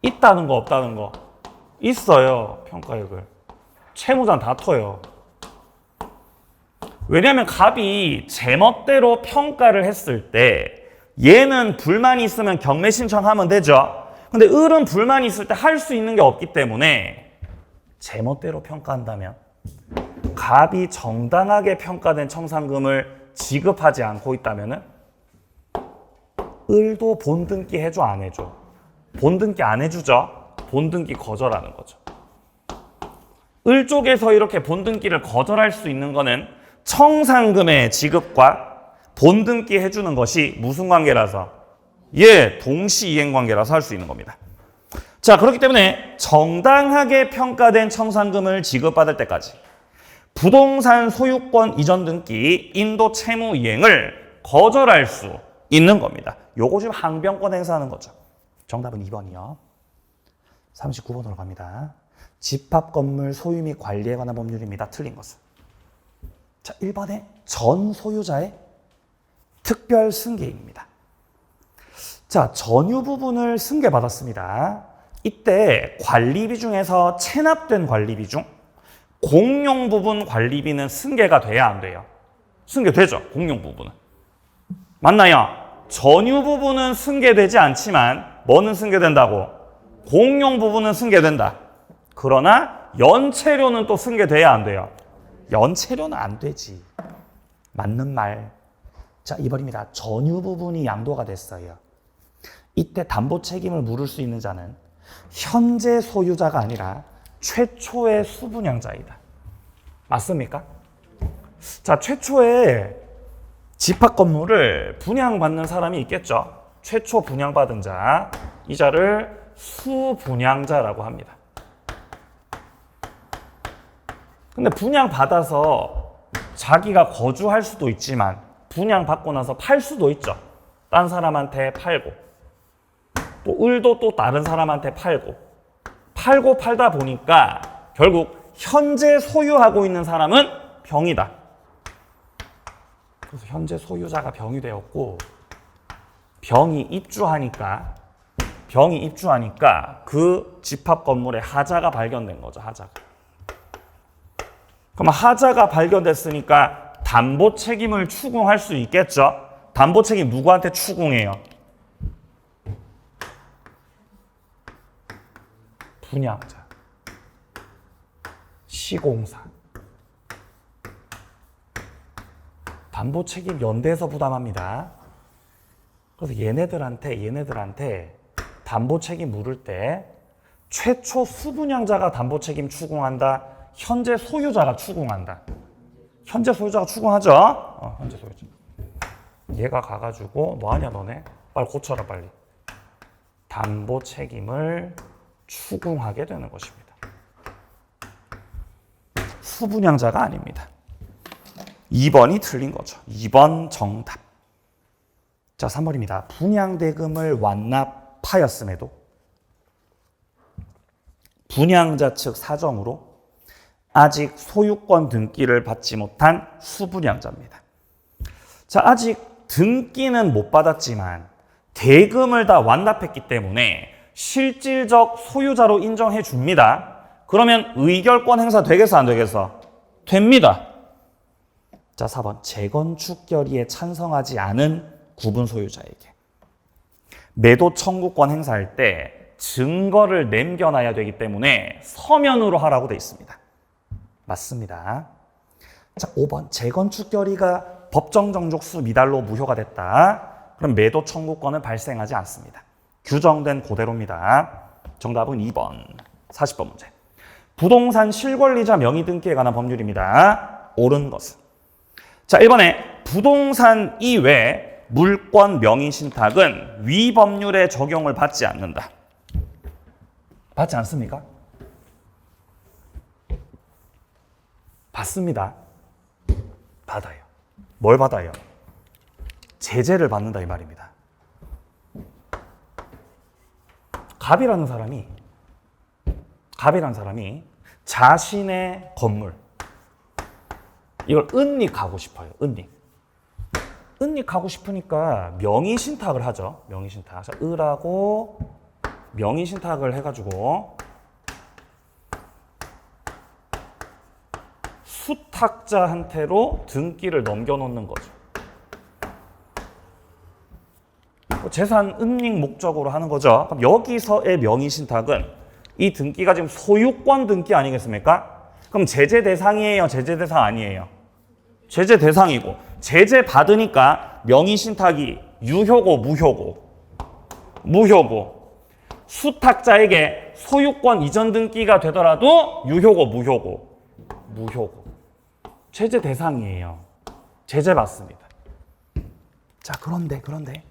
있다는 거, 없다는 거? 있어요, 평가액을. 채무자는 다퉈요. 왜냐하면 갑이 제멋대로 평가를 했을 때 얘는 불만이 있으면 경매 신청하면 되죠. 근데 을은 불만이 있을 때 할 수 있는 게 없기 때문에 제멋대로 평가한다면 갑이 정당하게 평가된 청산금을 지급하지 않고 있다면은 을도 본등기 해줘 안 해줘? 본등기 안 해주죠? 본등기 거절하는 거죠. 을 쪽에서 이렇게 본등기를 거절할 수 있는 거는 청산금의 지급과 본등기 해주는 것이 무슨 관계라서? 예, 동시이행 관계라서 할 수 있는 겁니다. 자, 그렇기 때문에 정당하게 평가된 청산금을 지급받을 때까지 부동산 소유권 이전 등기 인도 채무 이행을 거절할 수 있는 겁니다. 요거 지금 항변권 행사하는 거죠. 정답은 2번이요. 39번으로 갑니다. 집합 건물 소유 및 관리에 관한 법률입니다. 틀린 것은. 자, 1번에 전 소유자의 특별 승계입니다. 자, 전유 부분을 승계받았습니다. 이때 관리비 중에서 체납된 관리비 중 공용 부분 관리비는 승계가 돼야 안 돼요? 승계되죠, 공용 부분은. 맞나요? 전유 부분은 승계되지 않지만 뭐는 승계된다고? 공용 부분은 승계된다. 그러나 연체료는 또 승계돼야 안 돼요? 연체료는 안 되지. 맞는 말. 자, 2번입니다. 전유 부분이 양도가 됐어요. 이때 담보 책임을 물을 수 있는 자는 현재 소유자가 아니라 최초의 수분양자이다. 맞습니까? 자, 최초에 집합 건물을 분양받는 사람이 있겠죠. 최초 분양받은 자, 이 자를 수분양자라고 합니다. 근데 분양받아서 자기가 거주할 수도 있지만 분양받고 나서 팔 수도 있죠. 딴 사람한테 팔고 또 을도 또 다른 사람한테 팔고 팔다 보니까 결국 현재 소유하고 있는 사람은 병이다. 그래서 현재 소유자가 병이 되었고 병이 입주하니까 그 집합 건물에 하자가 발견된 거죠. 하자가. 그럼 하자가 발견됐으니까 담보 책임을 추궁할 수 있겠죠. 담보 책임 누구한테 추궁해요? 분양자, 시공사. 담보 책임 연대에서 부담합니다. 그래서 얘네들한테 담보 책임 물을 때 최초 수분양자가 담보 책임 추궁한다. 현재 소유자가 추궁한다. 현재 소유자가 추궁하죠. 현재 소유자. 얘가 가가지고 뭐하냐 너네? 빨리 고쳐라 빨리. 담보 책임을 추궁하게 되는 것입니다. 수분양자가 아닙니다. 2번이 틀린 거죠. 2번 정답. 자, 3번입니다. 분양대금을 완납하였음에도 분양자 측 사정으로 아직 소유권 등기를 받지 못한 수분양자입니다. 자, 아직 등기는 못 받았지만 대금을 다 완납했기 때문에 실질적 소유자로 인정해 줍니다. 그러면 의결권 행사 되겠어, 안 되겠어? 됩니다. 자, 4번. 재건축 결의에 찬성하지 않은 구분 소유자에게 매도 청구권 행사할 때 증거를 남겨놔야 되기 때문에 서면으로 하라고 돼 있습니다. 맞습니다. 자, 5번. 재건축 결의가 법정 정족수 미달로 무효가 됐다. 그럼 매도 청구권은 발생하지 않습니다. 규정된 그대로입니다. 정답은 2번. 40번 문제. 부동산 실권리자 명의 등기에 관한 법률입니다. 옳은 것은. 자, 1번에 부동산 이외 물권 명의 신탁은 위 법률의 적용을 받지 않는다. 받지 않습니까? 받습니다. 받아요. 뭘 받아요? 제재를 받는다 이 말입니다. 갑이라는 사람이 자신의 건물 이걸 은닉하고 싶어요. 은닉하고 싶으니까 명의신탁을 하죠. 명의신탁. 을하고 명의신탁을 해가지고 수탁자한테로 등기를 넘겨놓는 거죠. 재산 은닉 목적으로 하는 거죠. 그럼 여기서의 명의신탁은 이 등기가 지금 소유권 등기 아니겠습니까? 그럼 제재 대상이에요? 제재 대상 아니에요? 제재 대상이고 제재 받으니까 명의신탁이 유효고, 무효고. 무효고. 수탁자에게 소유권 이전 등기가 되더라도 유효고, 무효고. 무효고. 제재 대상이에요. 제재 받습니다. 자, 그런데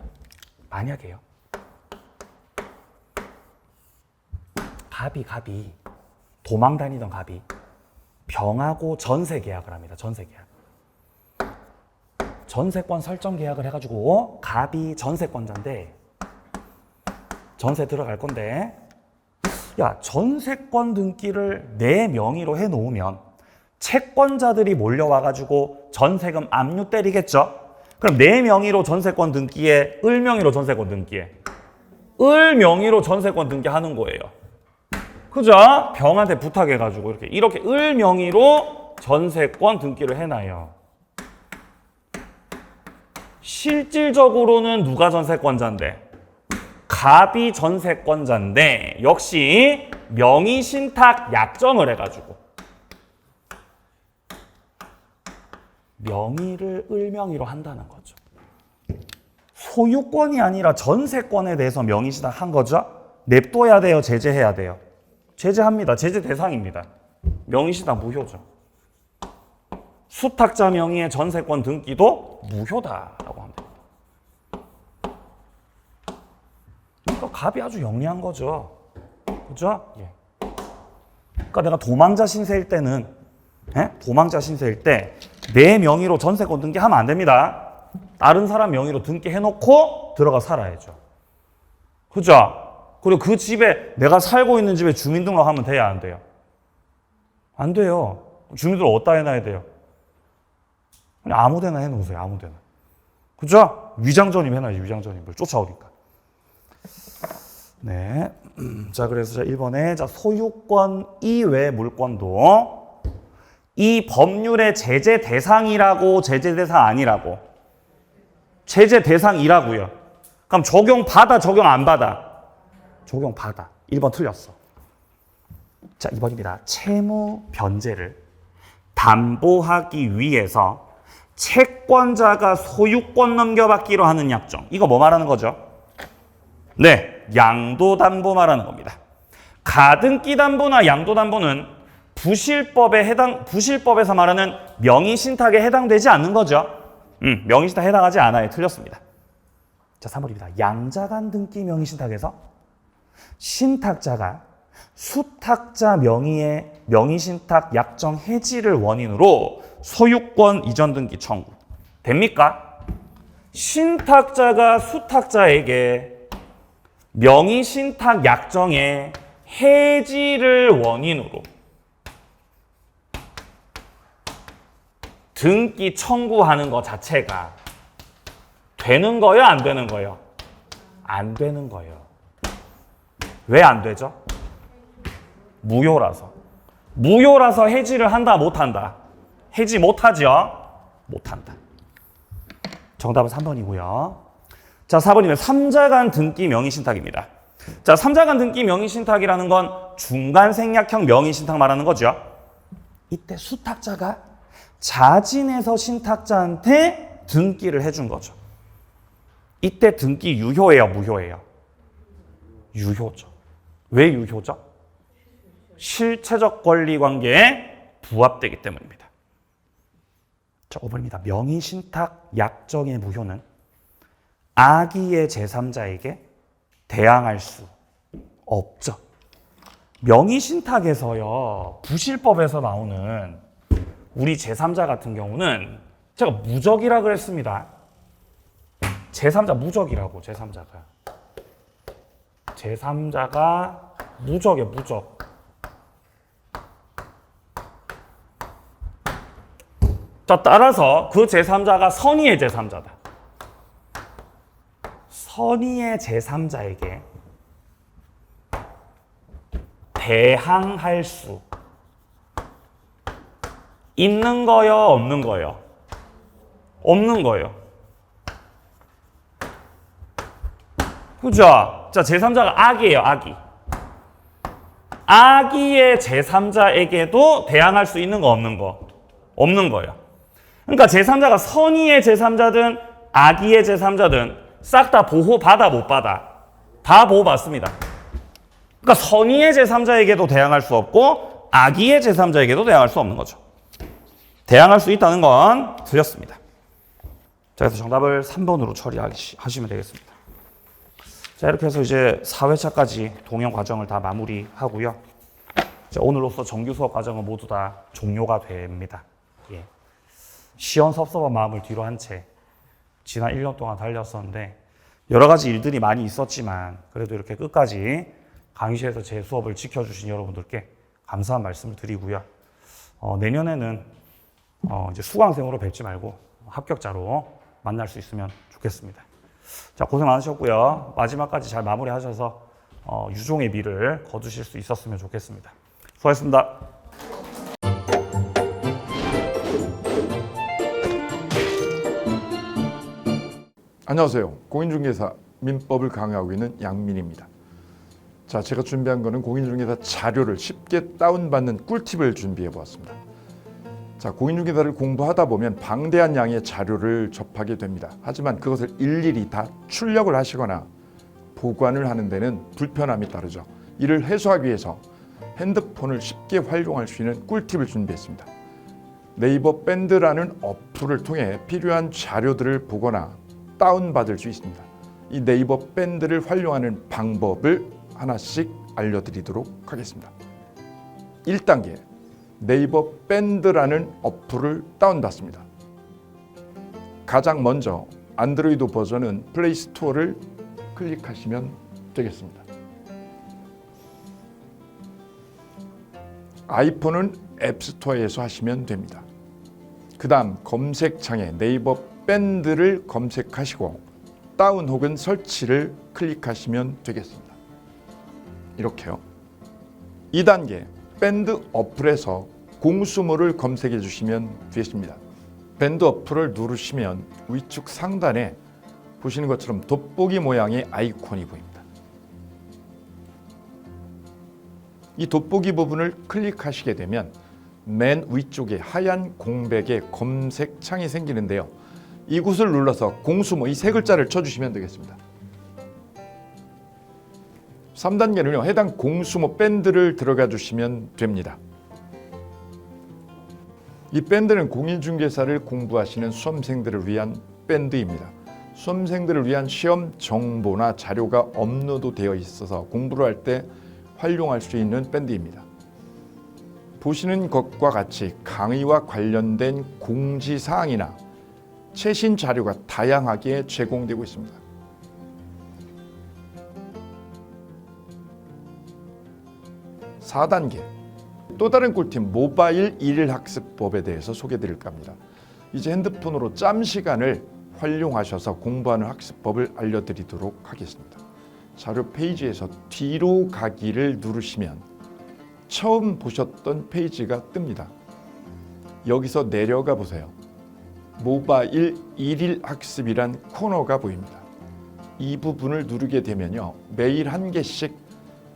만약에요. 갑이 도망 다니던 갑이 병하고 전세 계약을 합니다. 전세 계약. 전세권 설정 계약을 해가지고 갑이 전세권자인데 전세 들어갈 건데 야, 전세권 등기를 내 명의로 해놓으면 채권자들이 몰려와가지고 전세금 압류 때리겠죠? 그럼 내 명의로 전세권 등기에 을 명의로 전세권 등기에 을 명의로 전세권 등기하는 거예요. 그죠? 병한테 부탁해가지고 이렇게 을 명의로 전세권 등기를 해놔요. 실질적으로는 누가 전세권자인데? 갑이 전세권자인데 역시 명의신탁 약정을 해가지고 명의를 을 명의로 한다는 거죠. 소유권이 아니라 전세권에 대해서 명의신탁 한 거죠. 냅둬야 돼요? 제재해야 돼요? 제재합니다. 제재 대상입니다. 명의신탁 무효죠. 수탁자 명의의 전세권 등기도 무효다라고 합니다. 그러니까 갑이 아주 영리한 거죠. 그죠? 예. 그러니까 내가 도망자 신세일 때는 도망자 신세일 때 내 명의로 전세권 등기하면 안 됩니다. 다른 사람 명의로 등기해놓고 들어가 살아야죠. 그죠? 그리고 그 집에 내가 살고 있는 집에 주민등록하면 돼요? 안 돼요? 안 돼요. 주민등록 어디다 해놔야 돼요? 그냥 아무데나 해놓으세요. 아무데나. 그죠? 위장전입 해놔야지. 위장전입을 쫓아오니까. 네. 자, 그래서 1번에 소유권 이외 물권도 이 법률의 제재 대상이라고 제재 대상 아니라고? 제재 대상이라고요. 그럼 적용받아, 적용 안 받아? 적용받아. 1번 틀렸어. 자, 2번입니다. 채무 변제를 담보하기 위해서 채권자가 소유권 넘겨받기로 하는 약정. 이거 뭐 말하는 거죠? 네, 양도담보 말하는 겁니다. 가등기담보나 양도담보는 부실법에서 말하는 명의신탁에 해당되지 않는 거죠. 명의신탁에 해당하지 않아요. 틀렸습니다. 자, 3번입니다. 양자간 등기 명의신탁에서 신탁자가 수탁자 명의의 명의신탁 약정 해지를 원인으로 소유권 이전 등기 청구. 됩니까? 신탁자가 수탁자에게 명의신탁 약정의 해지를 원인으로 등기 청구하는 것 자체가 되는 거예요? 안 되는 거예요? 안 되는 거예요. 왜 안 되죠? 무효라서. 무효라서 해지를 한다, 못 한다? 해지 못 하죠? 못 한다. 정답은 3번이고요. 자, 4번이면 3자간 등기 명의신탁입니다. 자, 3자간 등기 명의신탁이라는 건 중간 생략형 명의신탁 말하는 거죠. 이때 수탁자가 자진해서 신탁자한테 등기를 해준 거죠. 이때 등기 유효예요, 무효예요? 유효죠. 왜 유효죠? 실체적 권리 관계에 부합되기 때문입니다. 자, 5번입니다. 명의신탁 약정의 무효는 악의의 제3자에게 대항할 수 없죠. 명의신탁에서요, 부실법에서 나오는 우리 제3자 같은 경우는 제가 무적이라 그랬습니다. 제3자 무적이라고, 제3자가. 제3자가 무적이에요, 무적. 자, 따라서 그 제3자가 선의의 제3자다. 선의의 제3자에게 대항할 수 있는 거요, 없는 거요? 없는 거예요. 그죠? 자, 제3자가 악이에요, 악이. 악의의 제3자에게도 대항할 수 있는 거, 없는 거? 없는 거예요. 그러니까 제3자가 선의의 제3자든 악의의 제3자든 싹 다 보호받아 못 받아? 다 보호받습니다. 그러니까 선의의 제3자에게도 대항할 수 없고 악의의 제3자에게도 대항할 수 없는 거죠. 대항할 수 있다는 건 틀렸습니다. 자, 그래서 정답을 3번으로 처리하시면 되겠습니다. 자, 이렇게 해서 이제 4회차까지 동영 과정을 다 마무리하고요. 자, 오늘로써 정규 수업 과정은 모두 다 종료가 됩니다. 예. 시험 섭섭한 마음을 뒤로 한 채 지난 1년 동안 달렸었는데 여러 가지 일들이 많이 있었지만 그래도 이렇게 끝까지 강의실에서 제 수업을 지켜주신 여러분들께 감사한 말씀을 드리고요. 내년에는 이제 수강생으로 뵙지 말고 합격자로 만날 수 있으면 좋겠습니다. 자, 고생 많으셨고요. 마지막까지 잘 마무리하셔서 유종의 미를 거두실 수 있었으면 좋겠습니다. 수고하셨습니다. 안녕하세요. 공인중개사 민법을 강의하고 있는 양민입니다. 자, 제가 준비한 거는 공인중개사 자료를 쉽게 다운받는 꿀팁을 준비해 보았습니다. 자, 공인중개사를 공부하다 보면 방대한 양의 자료를 접하게 됩니다. 하지만 그것을 일일이 다 출력을 하시거나 보관을 하는 데는 불편함이 따르죠. 이를 해소하기 위해서 핸드폰을 쉽게 활용할 수 있는 꿀팁을 준비했습니다. 네이버 밴드라는 어플을 통해 필요한 자료들을 보거나 다운받을 수 있습니다. 이 네이버 밴드를 활용하는 방법을 하나씩 알려드리도록 하겠습니다. 1단계, 네이버 밴드라는 어플을 다운받습니다. 가장 먼저 안드로이드 버전은 플레이 스토어를 클릭하시면 되겠습니다. 아이폰은 앱스토어에서 하시면 됩니다. 그 다음 검색창에 네이버 밴드를 검색하시고 다운 혹은 설치를 클릭하시면 되겠습니다. 이렇게요. 2단계, 밴드 어플에서 공수모를 검색해 주시면 되겠습니다. 밴드 어플을 누르시면 위쪽 상단에 보시는 것처럼 돋보기 모양의 아이콘이 보입니다. 이 돋보기 부분을 클릭하시게 되면 맨 위쪽에 하얀 공백의 검색창이 생기는데요. 이곳을 눌러서 공수모 이 세 글자를 쳐주시면 되겠습니다. 3단계는요. 해당 공수모 밴드를 들어가 주시면 됩니다. 이 밴드는 공인중개사를 공부하시는 수험생들을 위한 밴드입니다. 수험생들을 위한 시험 정보나 자료가 업로드되어 있어서 공부를 할 때 활용할 수 있는 밴드입니다. 보시는 것과 같이 강의와 관련된 공지사항이나 최신 자료가 다양하게 제공되고 있습니다. 4단계, 또 다른 꿀팁 모바일 일일학습법에 대해서 소개드릴까 합니다. 이제 핸드폰으로 짬 시간을 활용하셔서 공부하는 학습법을 알려드리도록 하겠습니다. 자료 페이지에서 뒤로 가기를 누르시면 처음 보셨던 페이지가 뜹니다. 여기서 내려가 보세요. 모바일 일일 학습이란 코너가 보입니다. 이 부분을 누르게 되면요. 매일 한 개씩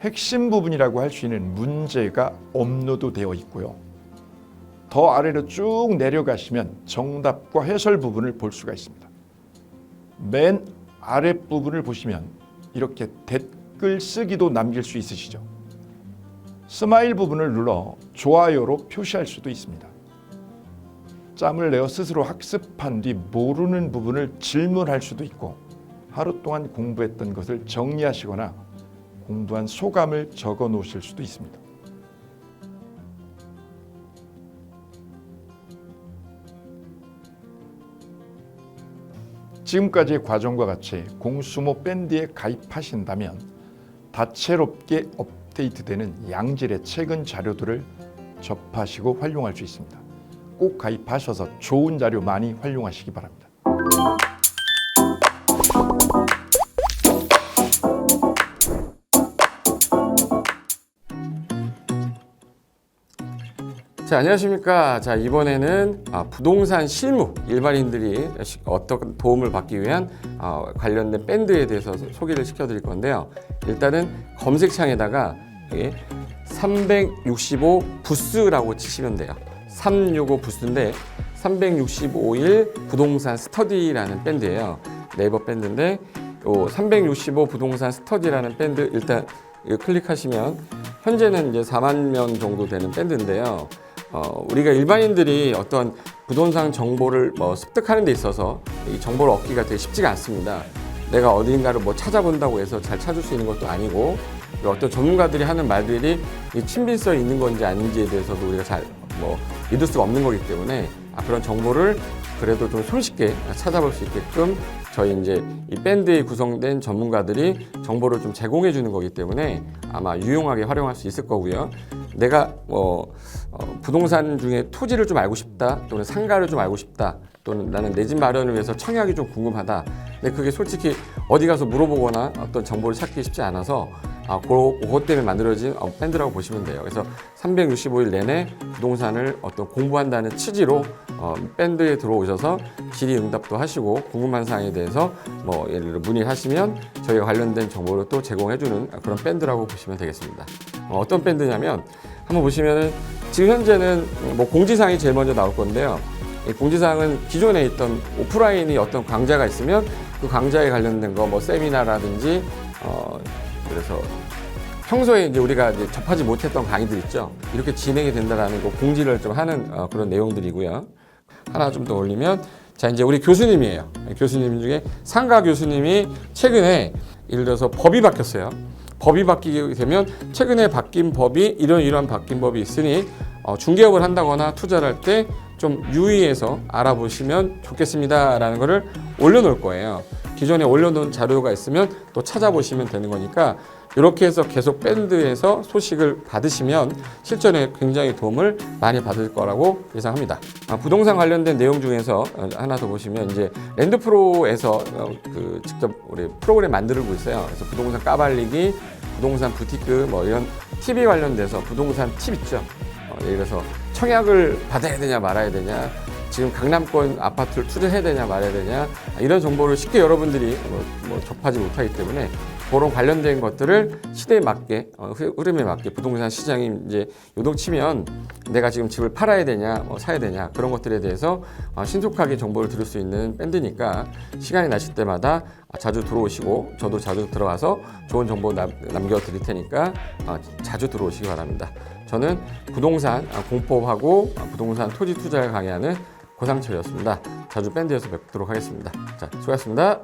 핵심 부분이라고 할 수 있는 문제가 업로드되어 있고요. 더 아래로 쭉 내려가시면 정답과 해설 부분을 볼 수가 있습니다. 맨 아랫부분을 보시면 이렇게 댓글 쓰기도 남길 수 있으시죠. 스마일 부분을 눌러 좋아요로 표시할 수도 있습니다. 짬을 내어 스스로 학습한 뒤 모르는 부분을 질문할 수도 있고 하루 동안 공부했던 것을 정리하시거나 공부한 소감을 적어 놓으실 수도 있습니다. 지금까지의 과정과 같이 공수모 밴드에 가입하신다면 다채롭게 업데이트되는 양질의 최근 자료들을 접하시고 활용할 수 있습니다. 꼭 가입하셔서 좋은 자료 많이 활용하시기 바랍니다. 자, 안녕하십니까. 자, 이번에는 부동산 실무 일반인들이 어떤 도움을 받기 위한 관련된 밴드에 대해서 소개를 시켜드릴 건데요. 일단은 검색창에다가 365 부스라고 치시면 돼요. 365 부스인데 365일 부동산 스터디라는 밴드예요. 네이버 밴드인데 요 365 부동산 스터디라는 밴드 일단 이거 클릭하시면 현재는 이제 4만 명 정도 되는 밴드인데요. 우리가 일반인들이 어떤 부동산 정보를 뭐 습득하는 데 있어서 이 정보를 얻기가 되게 쉽지가 않습니다. 내가 어딘가를 뭐 찾아본다고 해서 잘 찾을 수 있는 것도 아니고, 그리고 어떤 전문가들이 하는 말들이 이 친밀성이 있는 건지 아닌지에 대해서도 우리가 잘 뭐 믿을 수가 없는 거기 때문에 그런 정보를 그래도 좀 손쉽게 찾아볼 수 있게끔 저희 이제 이 밴드에 구성된 전문가들이 정보를 좀 제공해 주는 거기 때문에 아마 유용하게 활용할 수 있을 거고요. 내가 부동산 중에 토지를 좀 알고 싶다, 또는 상가를 좀 알고 싶다, 또는 나는 내 집 마련을 위해서 청약이 좀 궁금하다. 근데 그게 솔직히 어디 가서 물어보거나 어떤 정보를 찾기 쉽지 않아서 그것 때문에 만들어진 밴드라고 보시면 돼요. 그래서 365일 내내 부동산을 어떤 공부한다는 취지로 밴드에 들어오셔서 질의응답도 하시고 궁금한 사항에 대해서 뭐 예를 들어 문의를 하시면 저희가 관련된 정보를 또 제공해주는 그런 밴드라고 보시면 되겠습니다. 어떤 밴드냐면 한번 보시면은 지금 현재는 뭐 공지사항이 제일 먼저 나올 건데요. 이 공지사항은 기존에 있던 오프라인이 어떤 강좌가 있으면 그 강좌에 관련된 거 뭐 세미나라든지 그래서 평소에 이제 우리가 이제 접하지 못했던 강의들 있죠. 이렇게 진행이 된다라는 거 공지를 좀 하는 그런 내용들이고요. 하나 좀 더 올리면 자 이제 우리 교수님이에요. 교수님 중에 상가 교수님이 최근에 예를 들어서 법이 바뀌었어요. 법이 바뀌게 되면 최근에 바뀐 법이 이런 바뀐 법이 있으니 중개업을 한다거나 투자를 할 때 좀 유의해서 알아보시면 좋겠습니다라는 거를 올려놓을 거예요. 기존에 올려놓은 자료가 있으면 또 찾아보시면 되는 거니까 이렇게 해서 계속 밴드에서 소식을 받으시면 실전에 굉장히 도움을 많이 받을 거라고 예상합니다. 부동산 관련된 내용 중에서 하나 더 보시면 이제 랜드프로에서 직접 우리 프로그램 만들고 있어요. 그래서 부동산 까발리기, 부동산 부티크 뭐 이런 팁이 관련돼서 부동산 팁 있죠. 예를 들어서 청약을 받아야 되냐 말아야 되냐, 지금 강남권 아파트를 투자해야 되냐 말아야 되냐, 이런 정보를 쉽게 여러분들이 뭐 접하지 못하기 때문에 그런 관련된 것들을 시대에 맞게 흐름에 맞게 부동산 시장이 이제 요동치면 내가 지금 집을 팔아야 되냐 사야 되냐 그런 것들에 대해서 신속하게 정보를 들을 수 있는 밴드니까 시간이 나실 때마다 자주 들어오시고 저도 자주 들어가서 좋은 정보 남겨드릴 테니까 자주 들어오시기 바랍니다. 저는 부동산 공법하고 부동산 토지 투자를 강의하는 고상철이었습니다. 자주 밴드에서 뵙도록 하겠습니다. 자, 수고하셨습니다.